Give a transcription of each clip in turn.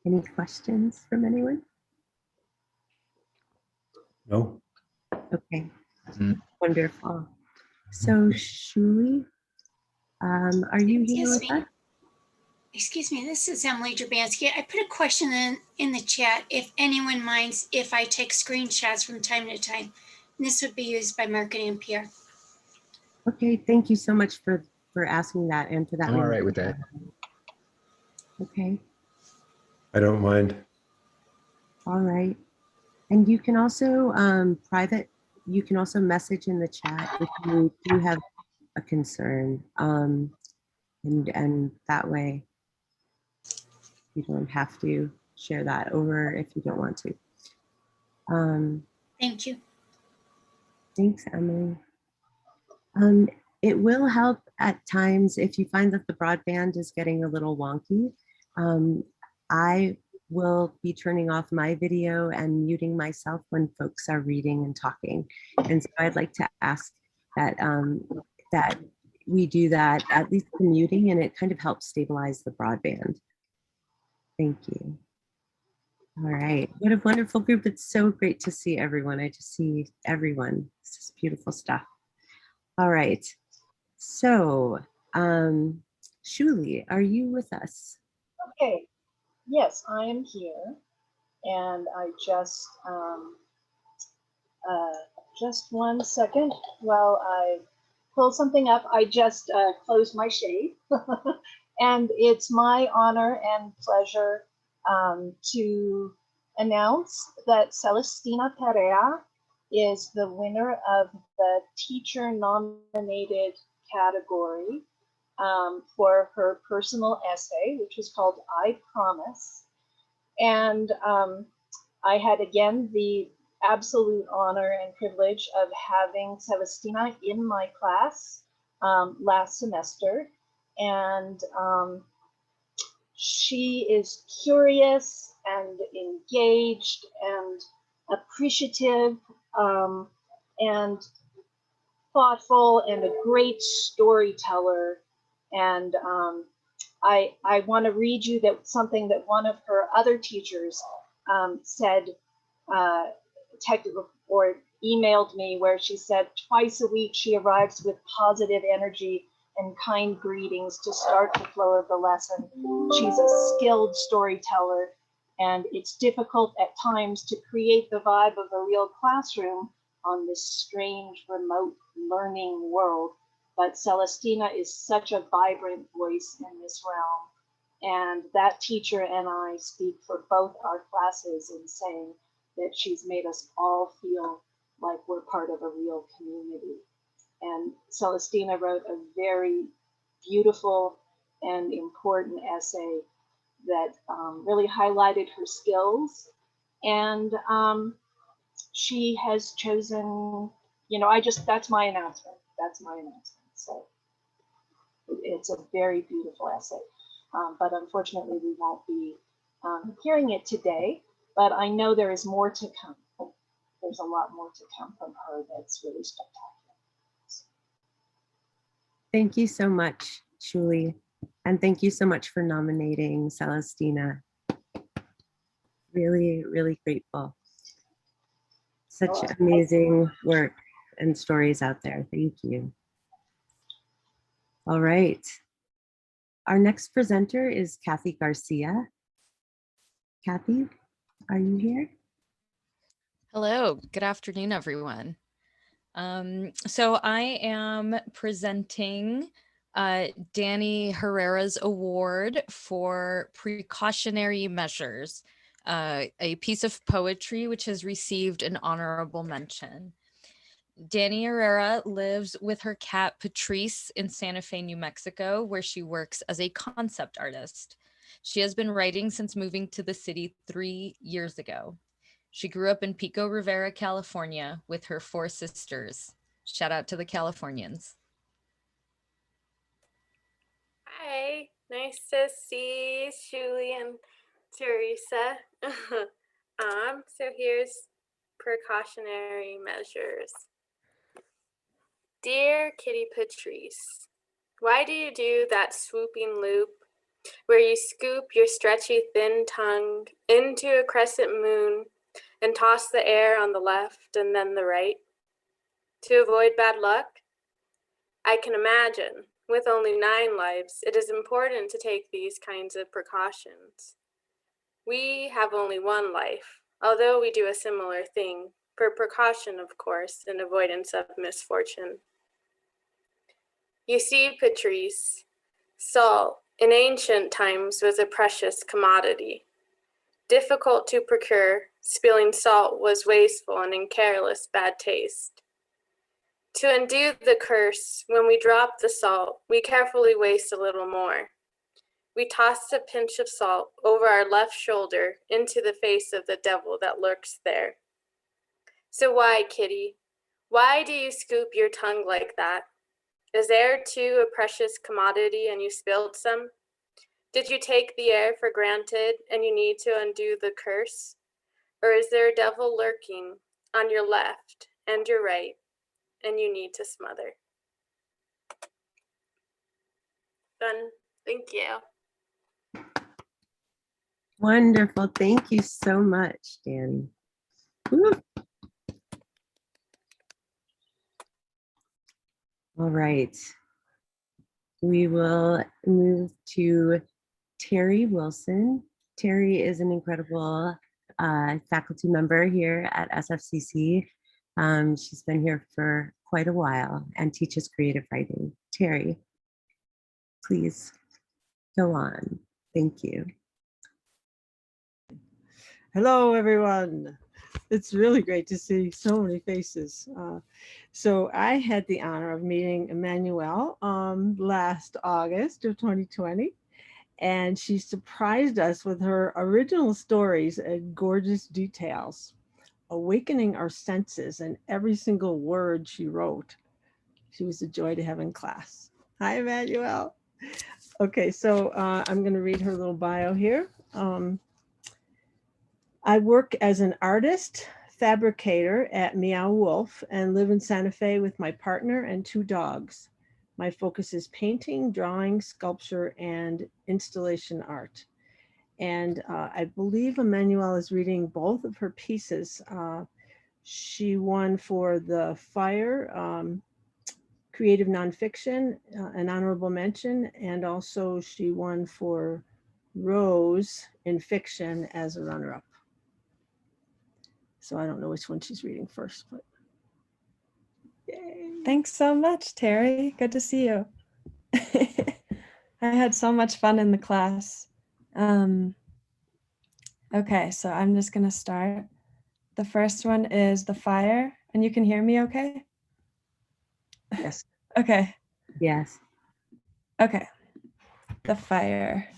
Any questions from anyone? No. Okay, wonderful. So Shuli, are you here with us? Excuse me, this is Emily Drabinski. I put a question in the chat if anyone minds if I take screenshots from time to time. And this would be used by marketing and PR. Okay, thank you so much for asking that and for that. I'm all right with that. Okay. I don't mind. All right. And you can also you can also message in the chat if you do have a concern. And that way you don't have to share that over if you don't want to. Thank you. Thanks, Emily. It will help at times if you find that the broadband is getting a little wonky. I will be turning off my video and muting myself when folks are reading and talking. And so I'd like to ask that, that we do that, at least the muting, and it kind of helps stabilize the broadband. Thank you. All right, what a wonderful group. It's so great to see everyone. I just see everyone. This is beautiful stuff. All right, so Shuli, are you with us? Okay, yes, I am here, and I just 1 second while I pull something up. I just closed my shade, and it's my honor and pleasure to announce that Celestina Herrera is the winner of the teacher nominated category for her personal essay, which is called I Promise. And I had again the absolute honor and privilege of having Celestina in my class last semester. And she is curious and engaged and appreciative and thoughtful and a great storyteller. And I want to read you something that one of her other teachers said, or emailed me, where she said twice a week she arrives with positive energy and kind greetings to start the flow of the lesson. She's a skilled storyteller, and it's difficult at times to create the vibe of a real classroom on this strange remote learning world. But Celestina is such a vibrant voice in this realm. And that teacher and I speak for both our classes in saying that she's made us all feel like we're part of a real community. And Celestina wrote a very beautiful and important essay that really highlighted her skills. And she has chosen, that's my announcement. That's my announcement. So it's a very beautiful essay. But unfortunately, we won't be hearing it today. But I know there is more to come. There's a lot more to come from her that's really spectacular. Thank you so much, Shuli. And thank you so much for nominating Celestina. Really, really grateful. Such amazing work and stories out there. Thank you. All right. Our next presenter is Kathy Garcia. Kathy, are you here? Hello, good afternoon, everyone. So I am presenting Danny Herrera's award for Precautionary Measures, a piece of poetry which has received an honorable mention. Danny Herrera lives with her cat Patrice in Santa Fe, New Mexico, where she works as a concept artist. She has been writing since moving to the city 3 years ago. She grew up in Pico Rivera, California, with her 4 sisters. Shout out to the Californians. Hi, nice to see Shuli and Teresa. So here's Precautionary Measures. Dear Kitty Patrice, why do you do that swooping loop where you scoop your stretchy thin tongue into a crescent moon and toss the air on the left and then the right to avoid bad luck? I can imagine, with only 9 lives, it is important to take these kinds of precautions. We have only 1 life, although we do a similar thing, for precaution, of course, and avoidance of misfortune. You see, Patrice, salt in ancient times was a precious commodity. Difficult to procure, spilling salt was wasteful and in careless bad taste. To undo the curse, when we drop the salt, we carefully waste a little more. We toss a pinch of salt over our left shoulder into the face of the devil that lurks there. So why, Kitty? Why do you scoop your tongue like that? Is air too a precious commodity and you spilled some? Did you take the air for granted and you need to undo the curse? Or is there a devil lurking on your left and your right and you need to smother? Done. Thank you. Wonderful. Thank you so much, Danny. Woo. All right. We will move to Terry Wilson. Terry is an incredible faculty member here at SFCC. She's been here for quite a while and teaches creative writing. Terry, please go on. Thank you. Hello, everyone. It's really great to see so many faces. So I had the honor of meeting Emmanuelle last August of 2020, and she surprised us with her original stories and gorgeous details, awakening our senses in every single word she wrote. She was a joy to have in class. Hi, Emmanuelle. Okay, so I'm going to read her little bio here. I work as an artist, fabricator at Meow Wolf and live in Santa Fe with my partner and 2 dogs. My focus is painting, drawing, sculpture, and installation art. And I believe Emmanuelle is reading both of her pieces. She won for the Fire Creative Nonfiction, an honorable mention, and also she won for Rose in Fiction as a runner-up. So I don't know which one she's reading first, but yay. Thanks so much, Terry. Good to see you. I had so much fun in the class. Okay, so I'm just gonna start. The first one is The Fire, and you can hear me okay? Yes. Okay. Yes. Okay. The Fire.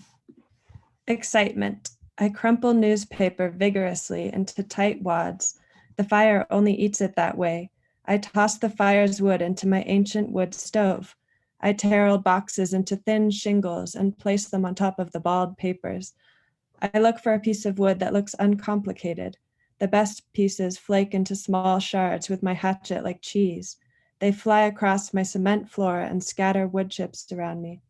Excitement. I crumple newspaper vigorously into tight wads. The fire only eats it that way. I toss the fire's wood into my ancient wood stove. I tear old boxes into thin shingles and place them on top of the bald papers. I look for a piece of wood that looks uncomplicated. The best pieces flake into small shards with my hatchet like cheese. They fly across my cement floor and scatter wood chips around me.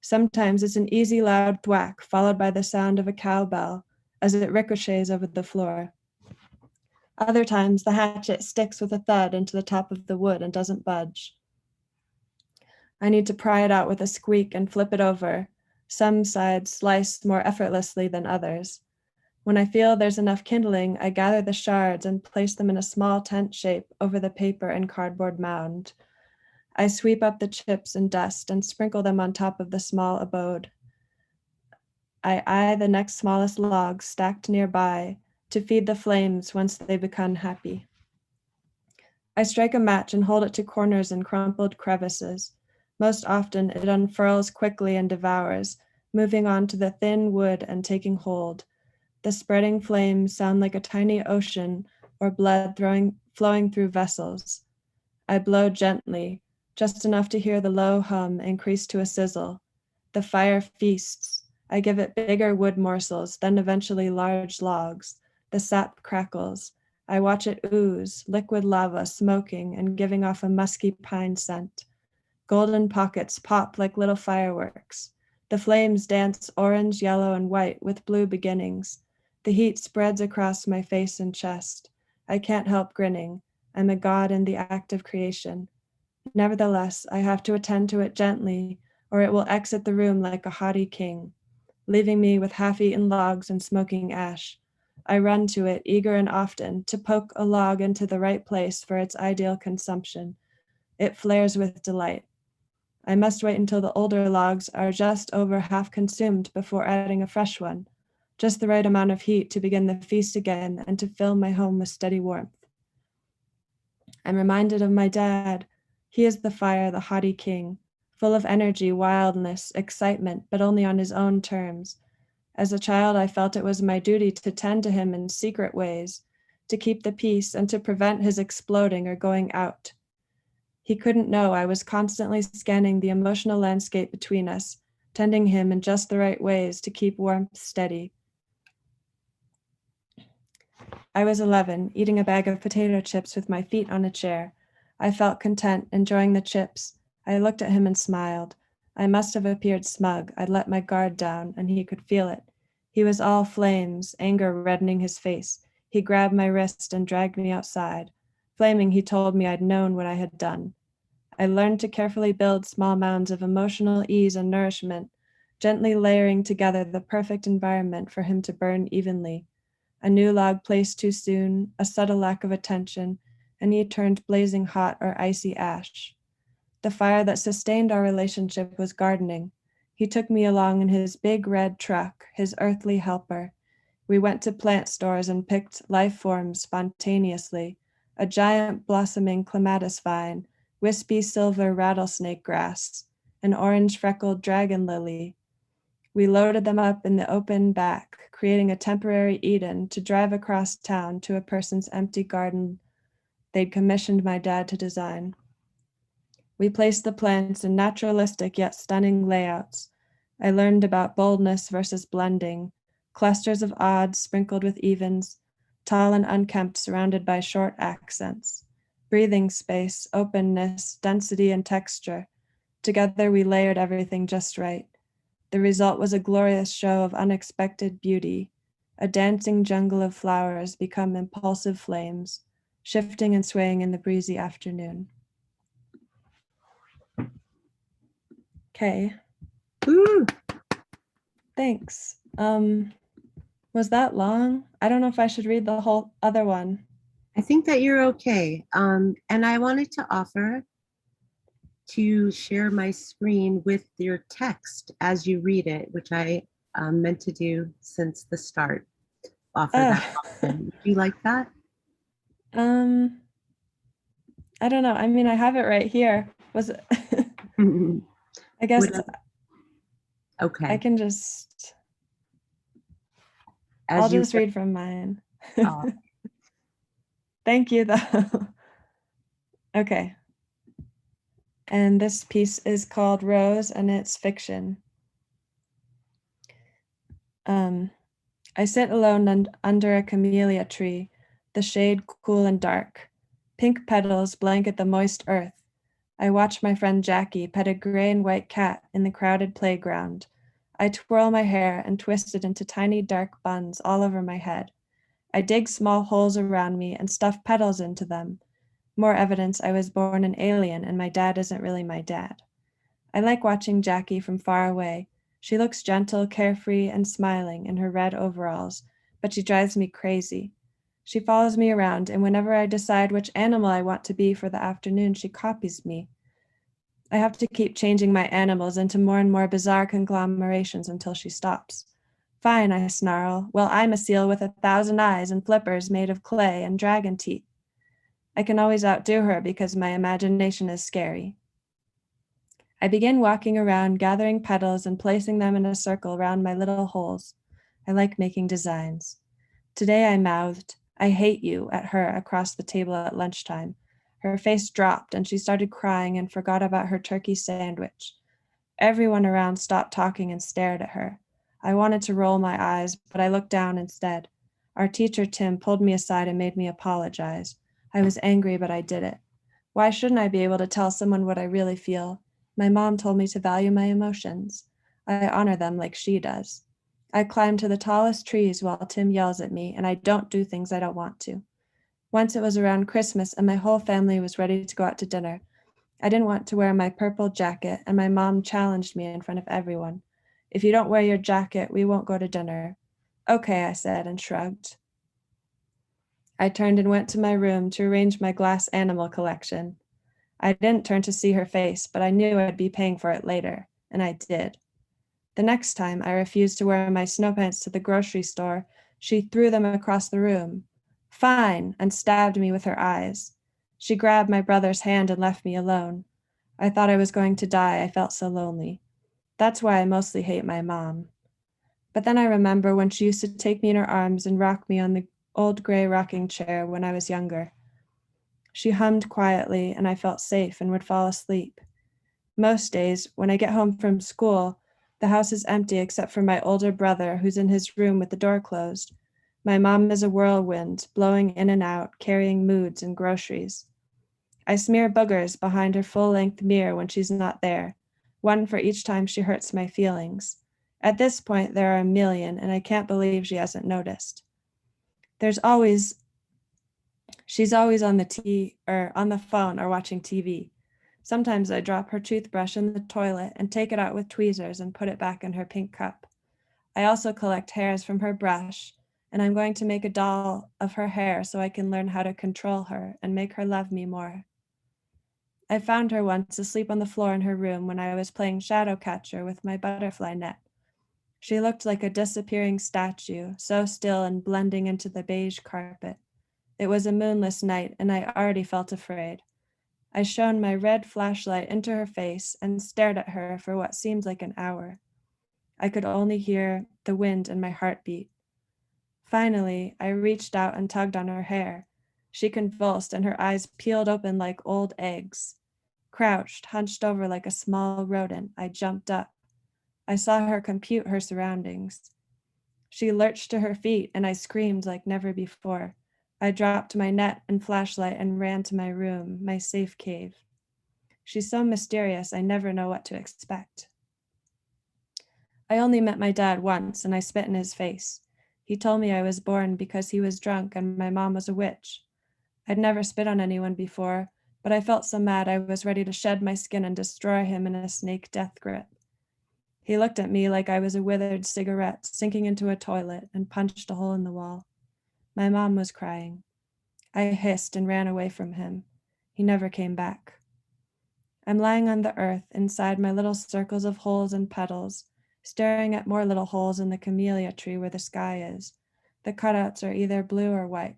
Sometimes it's an easy, loud thwack, followed by the sound of a cowbell as it ricochets over the floor. Other times, the hatchet sticks with a thud into the top of the wood and doesn't budge. I need to pry it out with a squeak and flip it over. Some sides slice more effortlessly than others. When I feel there's enough kindling, I gather the shards and place them in a small tent shape over the paper and cardboard mound. I sweep up the chips and dust and sprinkle them on top of the small abode. I eye the next smallest log stacked nearby to feed the flames once they become happy. I strike a match and hold it to corners and crumpled crevices. Most often it unfurls quickly and devours, moving on to the thin wood and taking hold. The spreading flames sound like a tiny ocean or blood flowing through vessels. I blow gently, just enough to hear the low hum increase to a sizzle. The fire feasts. I give it bigger wood morsels, then eventually large logs. The sap crackles. I watch it ooze, liquid lava smoking and giving off a musky pine scent. Golden pockets pop like little fireworks. The flames dance orange, yellow, and white with blue beginnings. The heat spreads across my face and chest. I can't help grinning. I'm a god in the act of creation. Nevertheless, I have to attend to it gently, or it will exit the room like a haughty king, leaving me with half-eaten logs and smoking ash. I run to it, eager and often, to poke a log into the right place for its ideal consumption. It flares with delight. I must wait until the older logs are just over half consumed before adding a fresh one, just the right amount of heat to begin the feast again and to fill my home with steady warmth. I'm reminded of my dad. He is the fire, the haughty king, full of energy, wildness, excitement, but only on his own terms. As a child, I felt it was my duty to tend to him in secret ways, to keep the peace and to prevent his exploding or going out. He couldn't know I was constantly scanning the emotional landscape between us, tending him in just the right ways to keep warmth steady. I was 11, eating a bag of potato chips with my feet on a chair. I felt content, enjoying the chips. I looked at him and smiled. I must have appeared smug. I'd let my guard down, and he could feel it. He was all flames, anger reddening his face. He grabbed my wrist and dragged me outside. Flaming, he told me I'd known what I had done. I learned to carefully build small mounds of emotional ease and nourishment, gently layering together the perfect environment for him to burn evenly. A new log placed too soon, a subtle lack of attention, and he turned blazing hot or icy ash. The fire that sustained our relationship was gardening. He took me along in his big red truck, his earthly helper. We went to plant stores and picked life forms spontaneously, a giant blossoming clematis vine, wispy silver rattlesnake grass, an orange freckled dragon lily. We loaded them up in the open back, creating a temporary Eden to drive across town to a person's empty garden they'd commissioned my dad to design. We placed the plants in naturalistic yet stunning layouts. I learned about boldness versus blending, clusters of odds sprinkled with evens, tall and unkempt surrounded by short accents, breathing space, openness, density, and texture. Together we layered everything just right. The result was a glorious show of unexpected beauty, a dancing jungle of flowers become impulsive flames, shifting and swaying in the breezy afternoon. Okay. Woo! Thanks. Was that long? I don't know if I should read the whole other one. I think that you're okay. And I wanted to offer to share my screen with your text as you read it, which I meant to do since the start. Offer that option. Would you like that? I don't know. I mean, I have it right here. Was it? I guess Okay. I can just, As I'll just read from mine. Thank you, though. Okay. And this piece is called Rose, and it's fiction. I sit alone under a camellia tree, the shade cool and dark. Pink petals blanket the moist earth. I watch my friend Jackie pet a gray and white cat in the crowded playground. I twirl my hair and twist it into tiny dark buns all over my head. I dig small holes around me and stuff petals into them. More evidence I was born an alien and my dad isn't really my dad. I like watching Jackie from far away. She looks gentle, carefree, and smiling in her red overalls, but she drives me crazy. She follows me around, and whenever I decide which animal I want to be for the afternoon, she copies me. I have to keep changing my animals into more and more bizarre conglomerations until she stops. Fine, I snarl. Well, I'm a seal with 1,000 eyes and flippers made of clay and dragon teeth. I can always outdo her because my imagination is scary. I begin walking around, gathering petals and placing them in a circle around my little holes. I like making designs. Today I mouthed, "I hate you," at her across the table at lunchtime. Her face dropped and she started crying and forgot about her turkey sandwich. Everyone around stopped talking and stared at her. I wanted to roll my eyes, but I looked down instead. Our teacher, Tim, pulled me aside and made me apologize. I was angry, but I did it. Why shouldn't I be able to tell someone what I really feel? My mom told me to value my emotions. I honor them like she does. I climb to the tallest trees while Tim yells at me, and I don't do things I don't want to. Once it was around Christmas and my whole family was ready to go out to dinner. I didn't want to wear my purple jacket, and my mom challenged me in front of everyone. If you don't wear your jacket, we won't go to dinner. Okay, I said and shrugged. I turned and went to my room to arrange my glass animal collection. I didn't turn to see her face, but I knew I'd be paying for it later, and I did. The next time I refused to wear my snow pants to the grocery store, she threw them across the room. Fine, and stabbed me with her eyes. She grabbed my brother's hand and left me alone. I thought I was going to die. I felt so lonely. That's why I mostly hate my mom. But then I remember when she used to take me in her arms and rock me on the old gray rocking chair when I was younger. She hummed quietly, and I felt safe and would fall asleep. Most days, when I get home from school, the house is empty except for my older brother, who's in his room with the door closed. My mom is a whirlwind, blowing in and out, carrying moods and groceries. I smear boogers behind her full-length mirror when she's not there, one for each time she hurts my feelings. At this point, there are a million, and I can't believe she hasn't noticed. She's always on the phone or watching TV. Sometimes I drop her toothbrush in the toilet and take it out with tweezers and put it back in her pink cup. I also collect hairs from her brush, and I'm going to make a doll of her hair so I can learn how to control her and make her love me more. I found her once asleep on the floor in her room when I was playing shadow catcher with my butterfly net. She looked like a disappearing statue, so still and blending into the beige carpet. It was a moonless night, and I already felt afraid. I shone my red flashlight into her face and stared at her for what seemed like an hour. I could only hear the wind and my heartbeat. Finally, I reached out and tugged on her hair. She convulsed and her eyes peeled open like old eggs. Crouched, hunched over like a small rodent, I jumped up. I saw her compute her surroundings. She lurched to her feet and I screamed like never before. I dropped my net and flashlight and ran to my room, my safe cave. She's so mysterious, I never know what to expect. I only met my dad once and I spit in his face. He told me I was born because he was drunk and my mom was a witch. I'd never spit on anyone before, but I felt so mad I was ready to shed my skin and destroy him in a snake death grip. He looked at me like I was a withered cigarette sinking into a toilet and punched a hole in the wall. My mom was crying. I hissed and ran away from him. He never came back. I'm lying on the earth inside my little circles of holes and petals, staring at more little holes in the camellia tree where the sky is. The cutouts are either blue or white.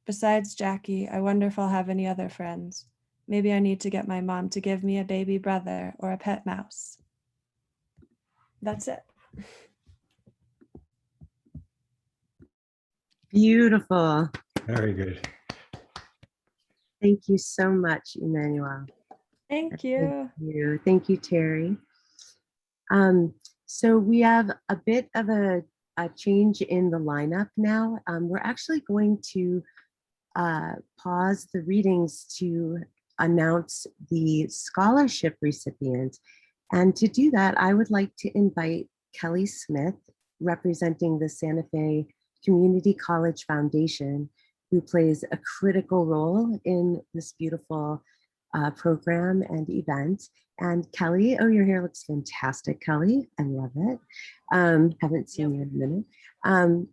Besides Jackie, I wonder if I'll have any other friends. Maybe I need to get my mom to give me a baby brother or a pet mouse. That's it. Beautiful. Very good. Thank you so much, Emmanuelle. Thank you. Thank you, Terry. So we have a bit of a change in the lineup now. We're actually going to pause the readings to announce the scholarship recipient. And to do that, I would like to invite Kelly Smith, representing the Santa Fe Community College Foundation, who plays a critical role in this beautiful program and event. And Kelly, oh, your hair looks fantastic, Kelly. I love it. Haven't seen you in a minute.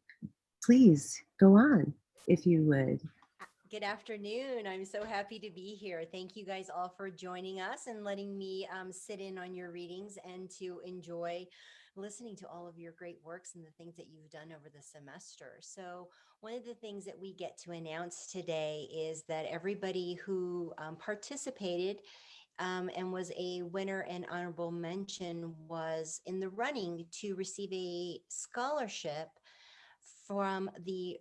Please go on, if you would. Good afternoon. I'm so happy to be here. Thank you guys all for joining us and letting me sit in on your readings and to enjoy listening to all of your great works and the things that you've done over the semester. So one of the things that we get to announce today is that everybody who participated and was a winner and honorable mention was in the running to receive a scholarship from the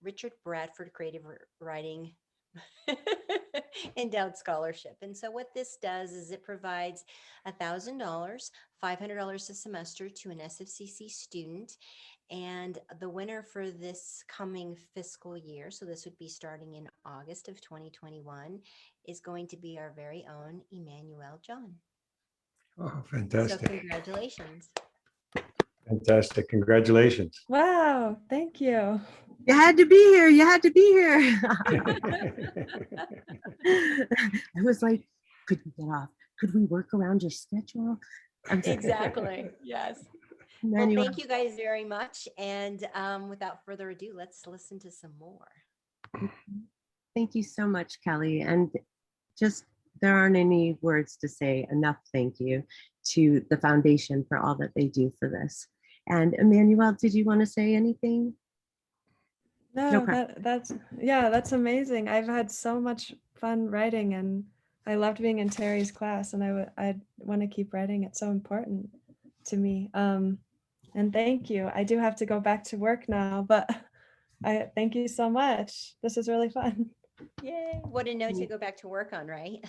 Richard Bradford Creative Writing Endowed Scholarship. And so what this does is it provides $1,000, $500 a semester to an SFCC student. And the winner for this coming fiscal year, so this would be starting in August of 2021, is going to be our very own Emmanuelle John. Oh, So fantastic. congratulations. Fantastic. Congratulations. Wow, thank you. You had to be here. You had to be here. I was like, could we get off? Could we work around your schedule? I'm sorry. Exactly. Yes. Well, Emmanuelle. thank you guys very much. And without further ado, let's listen to some more. Thank you so much, Kelly. And just there aren't any words to say enough thank you to the foundation for all that they do for this. And Emmanuelle, did you want to say anything? No, Okay. that's amazing. I've had so much fun writing, and I loved being in Terry's class, and I want to keep writing. It's so important to me. And thank you. I do have to go back to work now, but I thank you so much. This is really fun. Yay. What a note to go back to work on, right?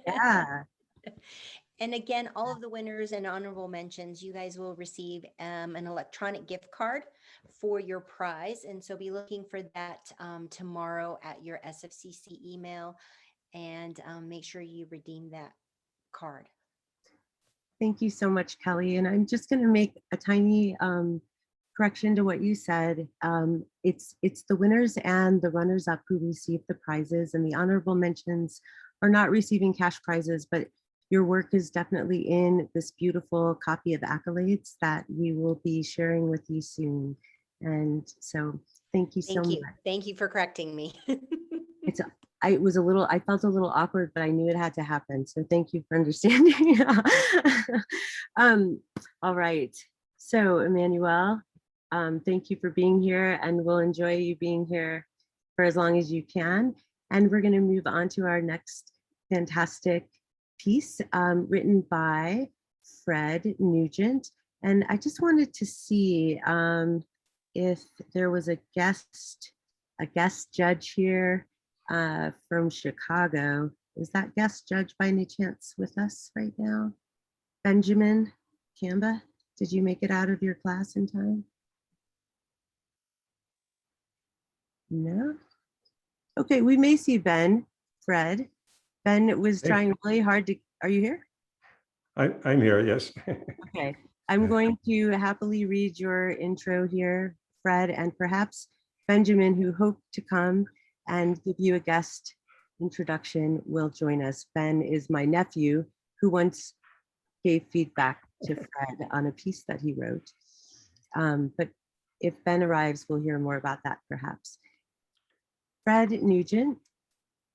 Yeah. And again, all of the winners and honorable mentions, you guys will receive an electronic gift card for your prize. And so be looking for that tomorrow at your SFCC email, and make sure you redeem that card. Thank you so much, Kelly. And I'm just going to make a tiny correction to what you said. It's the winners and the runners up who receive the prizes, and the honorable mentions are not receiving cash prizes, but your work is definitely in this beautiful copy of accolades that we will be sharing with you soon. And so thank you so much. Thank you for correcting me. I felt a little awkward, but I knew it had to happen. So thank you for understanding. All right. So Emmanuelle, thank you for being here, and we'll enjoy you being here for as long as you can. And we're going to move on to our next fantastic piece written by Fred Nugent. And I just wanted to see if there was a guest judge here from Chicago. Is that guest judge by any chance with us right now? Benjamin Kamba, did you make it out of your class in time? No? Okay, we may see Ben, Fred. Ben was trying really hard to, are you here? I'm here, yes. Okay, I'm going to happily read your intro here, Fred, and perhaps Benjamin, who hoped to come and give you a guest introduction, will join us. Ben is my nephew who once gave feedback to Fred on a piece that he wrote. But if Ben arrives, we'll hear more about that perhaps. Fred Nugent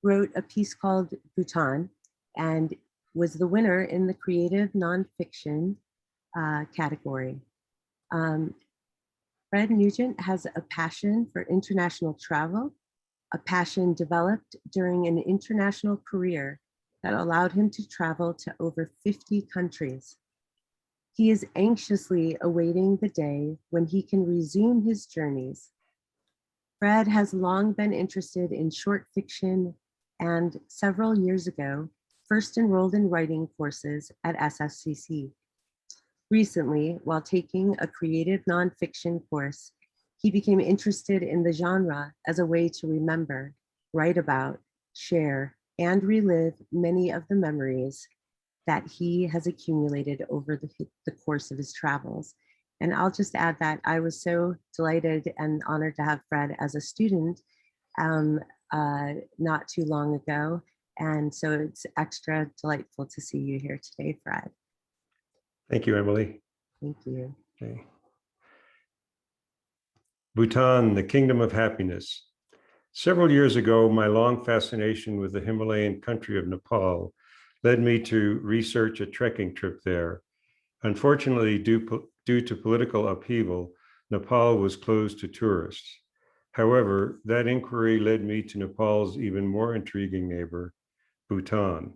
wrote a piece called Bhutan and was the winner in the creative nonfiction category. Fred Nugent has a passion for international travel, a passion developed during an international career that allowed him to travel to over 50 countries. He is anxiously awaiting the day when he can resume his journeys. Fred has long been interested in short fiction and several years ago, first enrolled in writing courses at SFCC. Recently, while taking a creative nonfiction course, he became interested in the genre as a way to remember, write about, share, and relive many of the memories that he has accumulated over the course of his travels. And I'll just add that I was so delighted and honored to have Fred as a student not too long ago. And so it's extra delightful to see you here today, Fred. Thank you, Emily. Thank you. Okay. Bhutan, the Kingdom of Happiness. Several years ago, my long fascination with the Himalayan country of Nepal led me to research a trekking trip there. Unfortunately, due to political upheaval, Nepal was closed to tourists. However, that inquiry led me to Nepal's even more intriguing neighbor, Bhutan.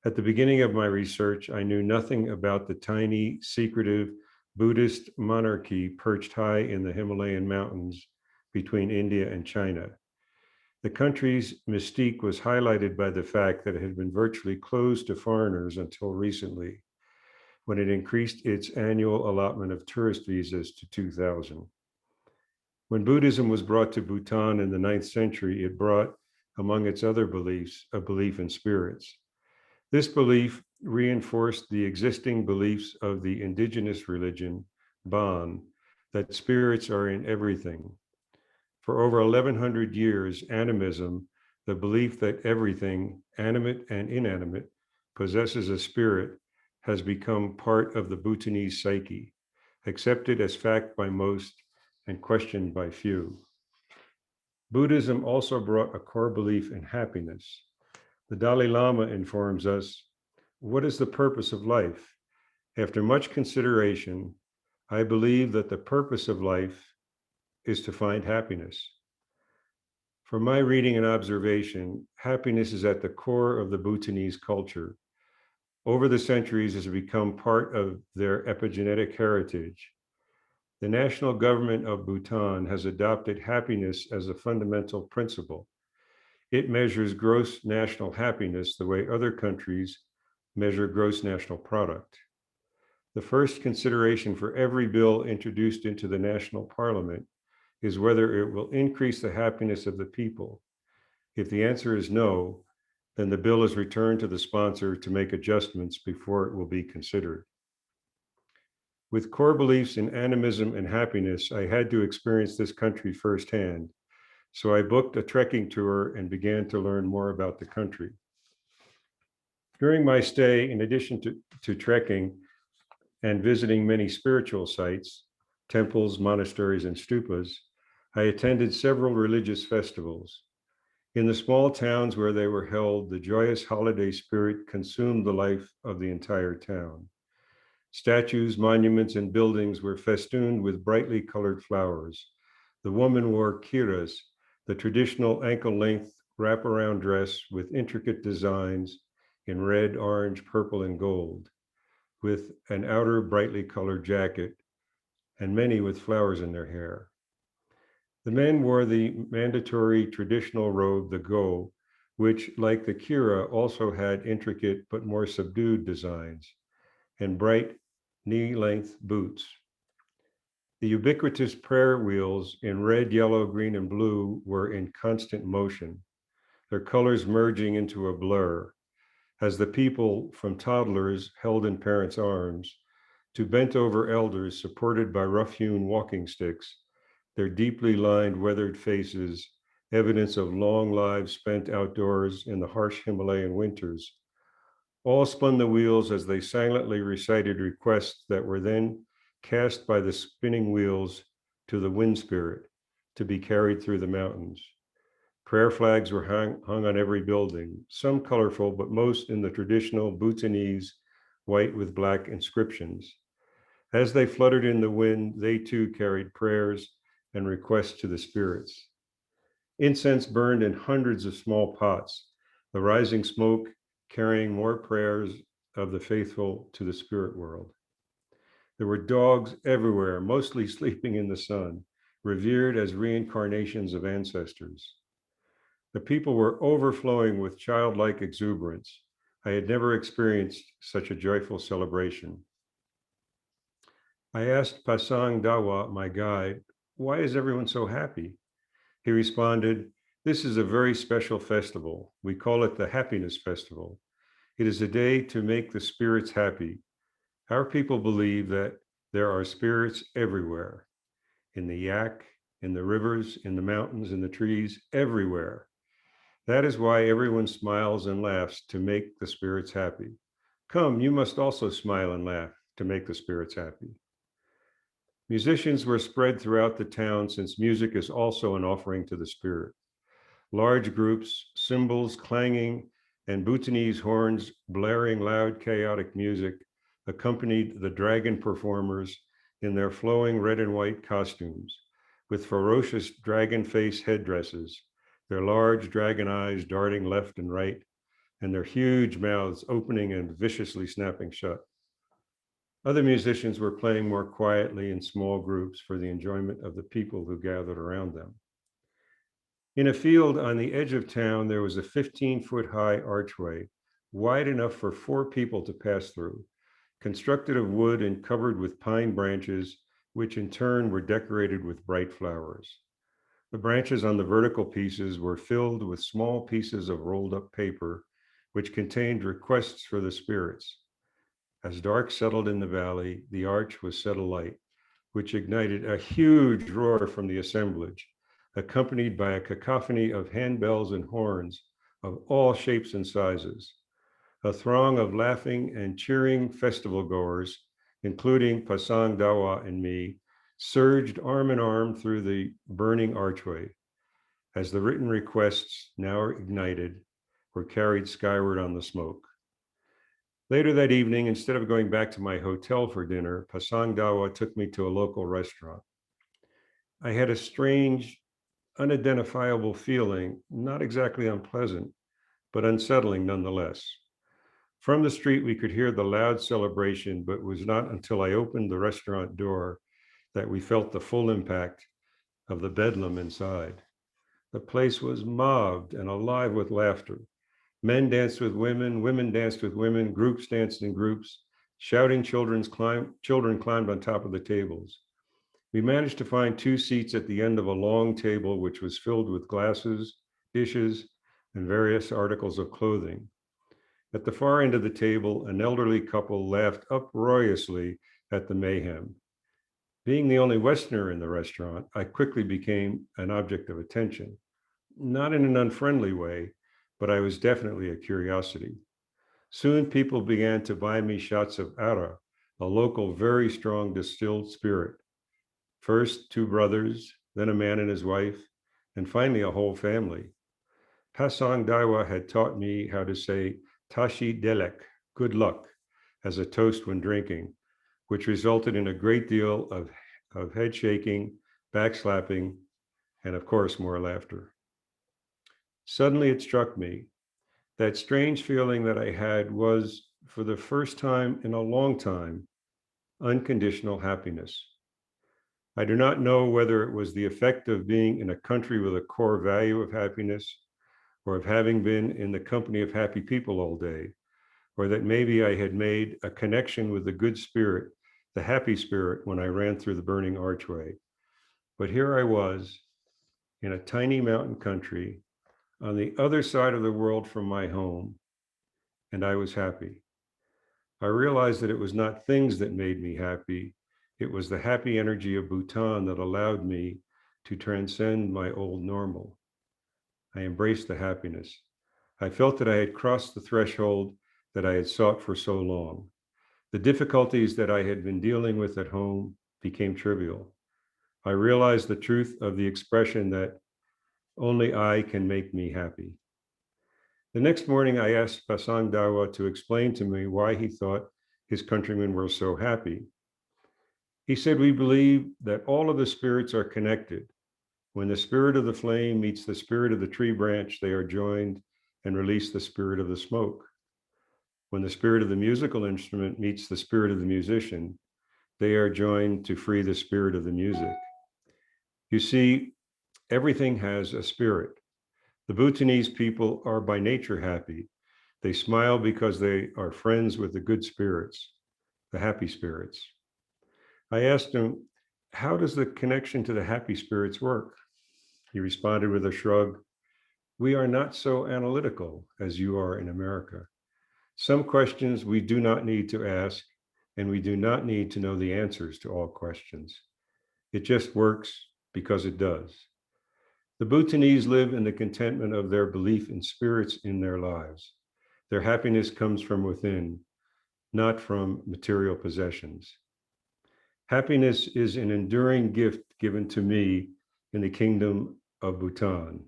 At the beginning of my research, I knew nothing about the tiny, secretive Buddhist monarchy perched high in the Himalayan mountains between India and China. The country's mystique was highlighted by the fact that it had been virtually closed to foreigners until recently, when it increased its annual allotment of tourist visas to 2,000. When Buddhism was brought to Bhutan in the 9th century, it brought, among its other beliefs, a belief in spirits. This belief reinforced the existing beliefs of the indigenous religion, Bon, that spirits are in everything. For over 1100 years, animism, the belief that everything, animate and inanimate, possesses a spirit, has become part of the Bhutanese psyche, accepted as fact by most and questioned by few. Buddhism also brought a core belief in happiness. The Dalai Lama informs us, what is the purpose of life? After much consideration, I believe that the purpose of life is to find happiness. From my reading and observation, happiness is at the core of the Bhutanese culture. Over the centuries, it has become part of their epigenetic heritage. The national government of Bhutan has adopted happiness as a fundamental principle. It measures gross national happiness the way other countries measure gross national product. The first consideration for every bill introduced into the national parliament is whether it will increase the happiness of the people. If the answer is no, then the bill is returned to the sponsor to make adjustments before it will be considered. With core beliefs in animism and happiness, I had to experience this country firsthand. So I booked a trekking tour and began to learn more about the country. During my stay, in addition to trekking and visiting many spiritual sites, temples, monasteries, and stupas, I attended several religious festivals. In the small towns where they were held, the joyous holiday spirit consumed the life of the entire town. Statues, monuments, and buildings were festooned with brightly colored flowers. The woman wore kiras, the traditional ankle-length wraparound dress with intricate designs in red, orange, purple, and gold, with an outer brightly colored jacket, and many with flowers in their hair. The men wore the mandatory traditional robe, the go, which, like the kira, also had intricate but more subdued designs, and bright knee-length boots. The ubiquitous prayer wheels in red, yellow, green, and blue were in constant motion, their colors merging into a blur, as the people, from toddlers held in parents' arms to bent-over elders supported by rough-hewn walking sticks, their deeply lined, weathered faces, evidence of long lives spent outdoors in the harsh Himalayan winters, all spun the wheels as they silently recited requests that were then cast by the spinning wheels to the wind spirit to be carried through the mountains. Prayer flags were hung on every building, some colorful, but most in the traditional Bhutanese white with black inscriptions. As they fluttered in the wind, they too carried prayers and requests to the spirits. Incense burned in hundreds of small pots, the rising smoke carrying more prayers of the faithful to the spirit world. There were dogs everywhere, mostly sleeping in the sun, revered as reincarnations of ancestors. The people were overflowing with childlike exuberance. I had never experienced such a joyful celebration. I asked Pasang Dawa, my guide, why is everyone so happy? He responded, this is a very special festival. We call it the Happiness Festival. It is a day to make the spirits happy. Our people believe that there are spirits everywhere, in the yak, in the rivers, in the mountains, in the trees, everywhere. That is why everyone smiles and laughs to make the spirits happy. Come, you must also smile and laugh to make the spirits happy. Musicians were spread throughout the town since music is also an offering to the spirit. Large groups, cymbals clanging, and Bhutanese horns blaring loud, chaotic music accompanied the dragon performers in their flowing red and white costumes, with ferocious dragon face headdresses, their large dragon eyes darting left and right, and their huge mouths opening and viciously snapping shut. Other musicians were playing more quietly in small groups for the enjoyment of the people who gathered around them. In a field on the edge of town, there was a 15-foot-high archway, wide enough for 4 people to pass through, constructed of wood and covered with pine branches, which in turn were decorated with bright flowers. The branches on the vertical pieces were filled with small pieces of rolled up paper, which contained requests for the spirits. As dark settled in the valley, the arch was set alight, which ignited a huge roar from the assemblage, accompanied by a cacophony of handbells and horns of all shapes and sizes. A throng of laughing and cheering festival goers, including Pasang Dawa and me, surged arm in arm through the burning archway as the written requests, now ignited, were carried skyward on the smoke. Later that evening, instead of going back to my hotel for dinner, Pasang Dawa took me to a local restaurant. I had a strange, unidentifiable feeling, not exactly unpleasant, but unsettling nonetheless. From the street, we could hear the loud celebration, but it was not until I opened the restaurant door that we felt the full impact of the bedlam inside. The place was mobbed and alive with laughter. Men danced with women danced with women, groups danced in groups, shouting children climbed on top of the tables. We managed to find 2 seats at the end of a long table, which was filled with glasses, dishes, and various articles of clothing. At the far end of the table, an elderly couple laughed uproariously at the mayhem. Being the only Westerner in the restaurant, I quickly became an object of attention, not in an unfriendly way, but I was definitely a curiosity. Soon people began to buy me shots of ara, a local very strong distilled spirit. First 2 brothers, then a man and his wife, and finally a whole family. Pasang Dawa had taught me how to say Tashi Delek, good luck, as a toast when drinking, which resulted in a great deal of head shaking, backslapping, and of course, more laughter. Suddenly it struck me that strange feeling that I had was, for the first time in a long time, unconditional happiness. I do not know whether it was the effect of being in a country with a core value of happiness, or of having been in the company of happy people all day, or that maybe I had made a connection with the good spirit, the happy spirit, when I ran through the burning archway. But here I was in a tiny mountain country on the other side of the world from my home, and I was happy. I realized that it was not things that made me happy. It was the happy energy of Bhutan that allowed me to transcend my old normal. I embraced the happiness. I felt that I had crossed the threshold that I had sought for so long. The difficulties that I had been dealing with at home became trivial. I realized the truth of the expression that only I can make me happy. The next morning, I asked Pasang Dawa to explain to me why he thought his countrymen were so happy. He said, we believe that all of the spirits are connected. When the spirit of the flame meets the spirit of the tree branch, they are joined and release the spirit of the smoke. When the spirit of the musical instrument meets the spirit of the musician, they are joined to free the spirit of the music. You see, everything has a spirit. The Bhutanese people are by nature happy. They smile because they are friends with the good spirits, the happy spirits. I asked him, how does the connection to the happy spirits work? He responded with a shrug, we are not so analytical as you are in America. Some questions we do not need to ask, and we do not need to know the answers to all questions. It just works because it does. The Bhutanese live in the contentment of their belief in spirits in their lives. Their happiness comes from within, not from material possessions. Happiness is an enduring gift given to me in the kingdom of Bhutan.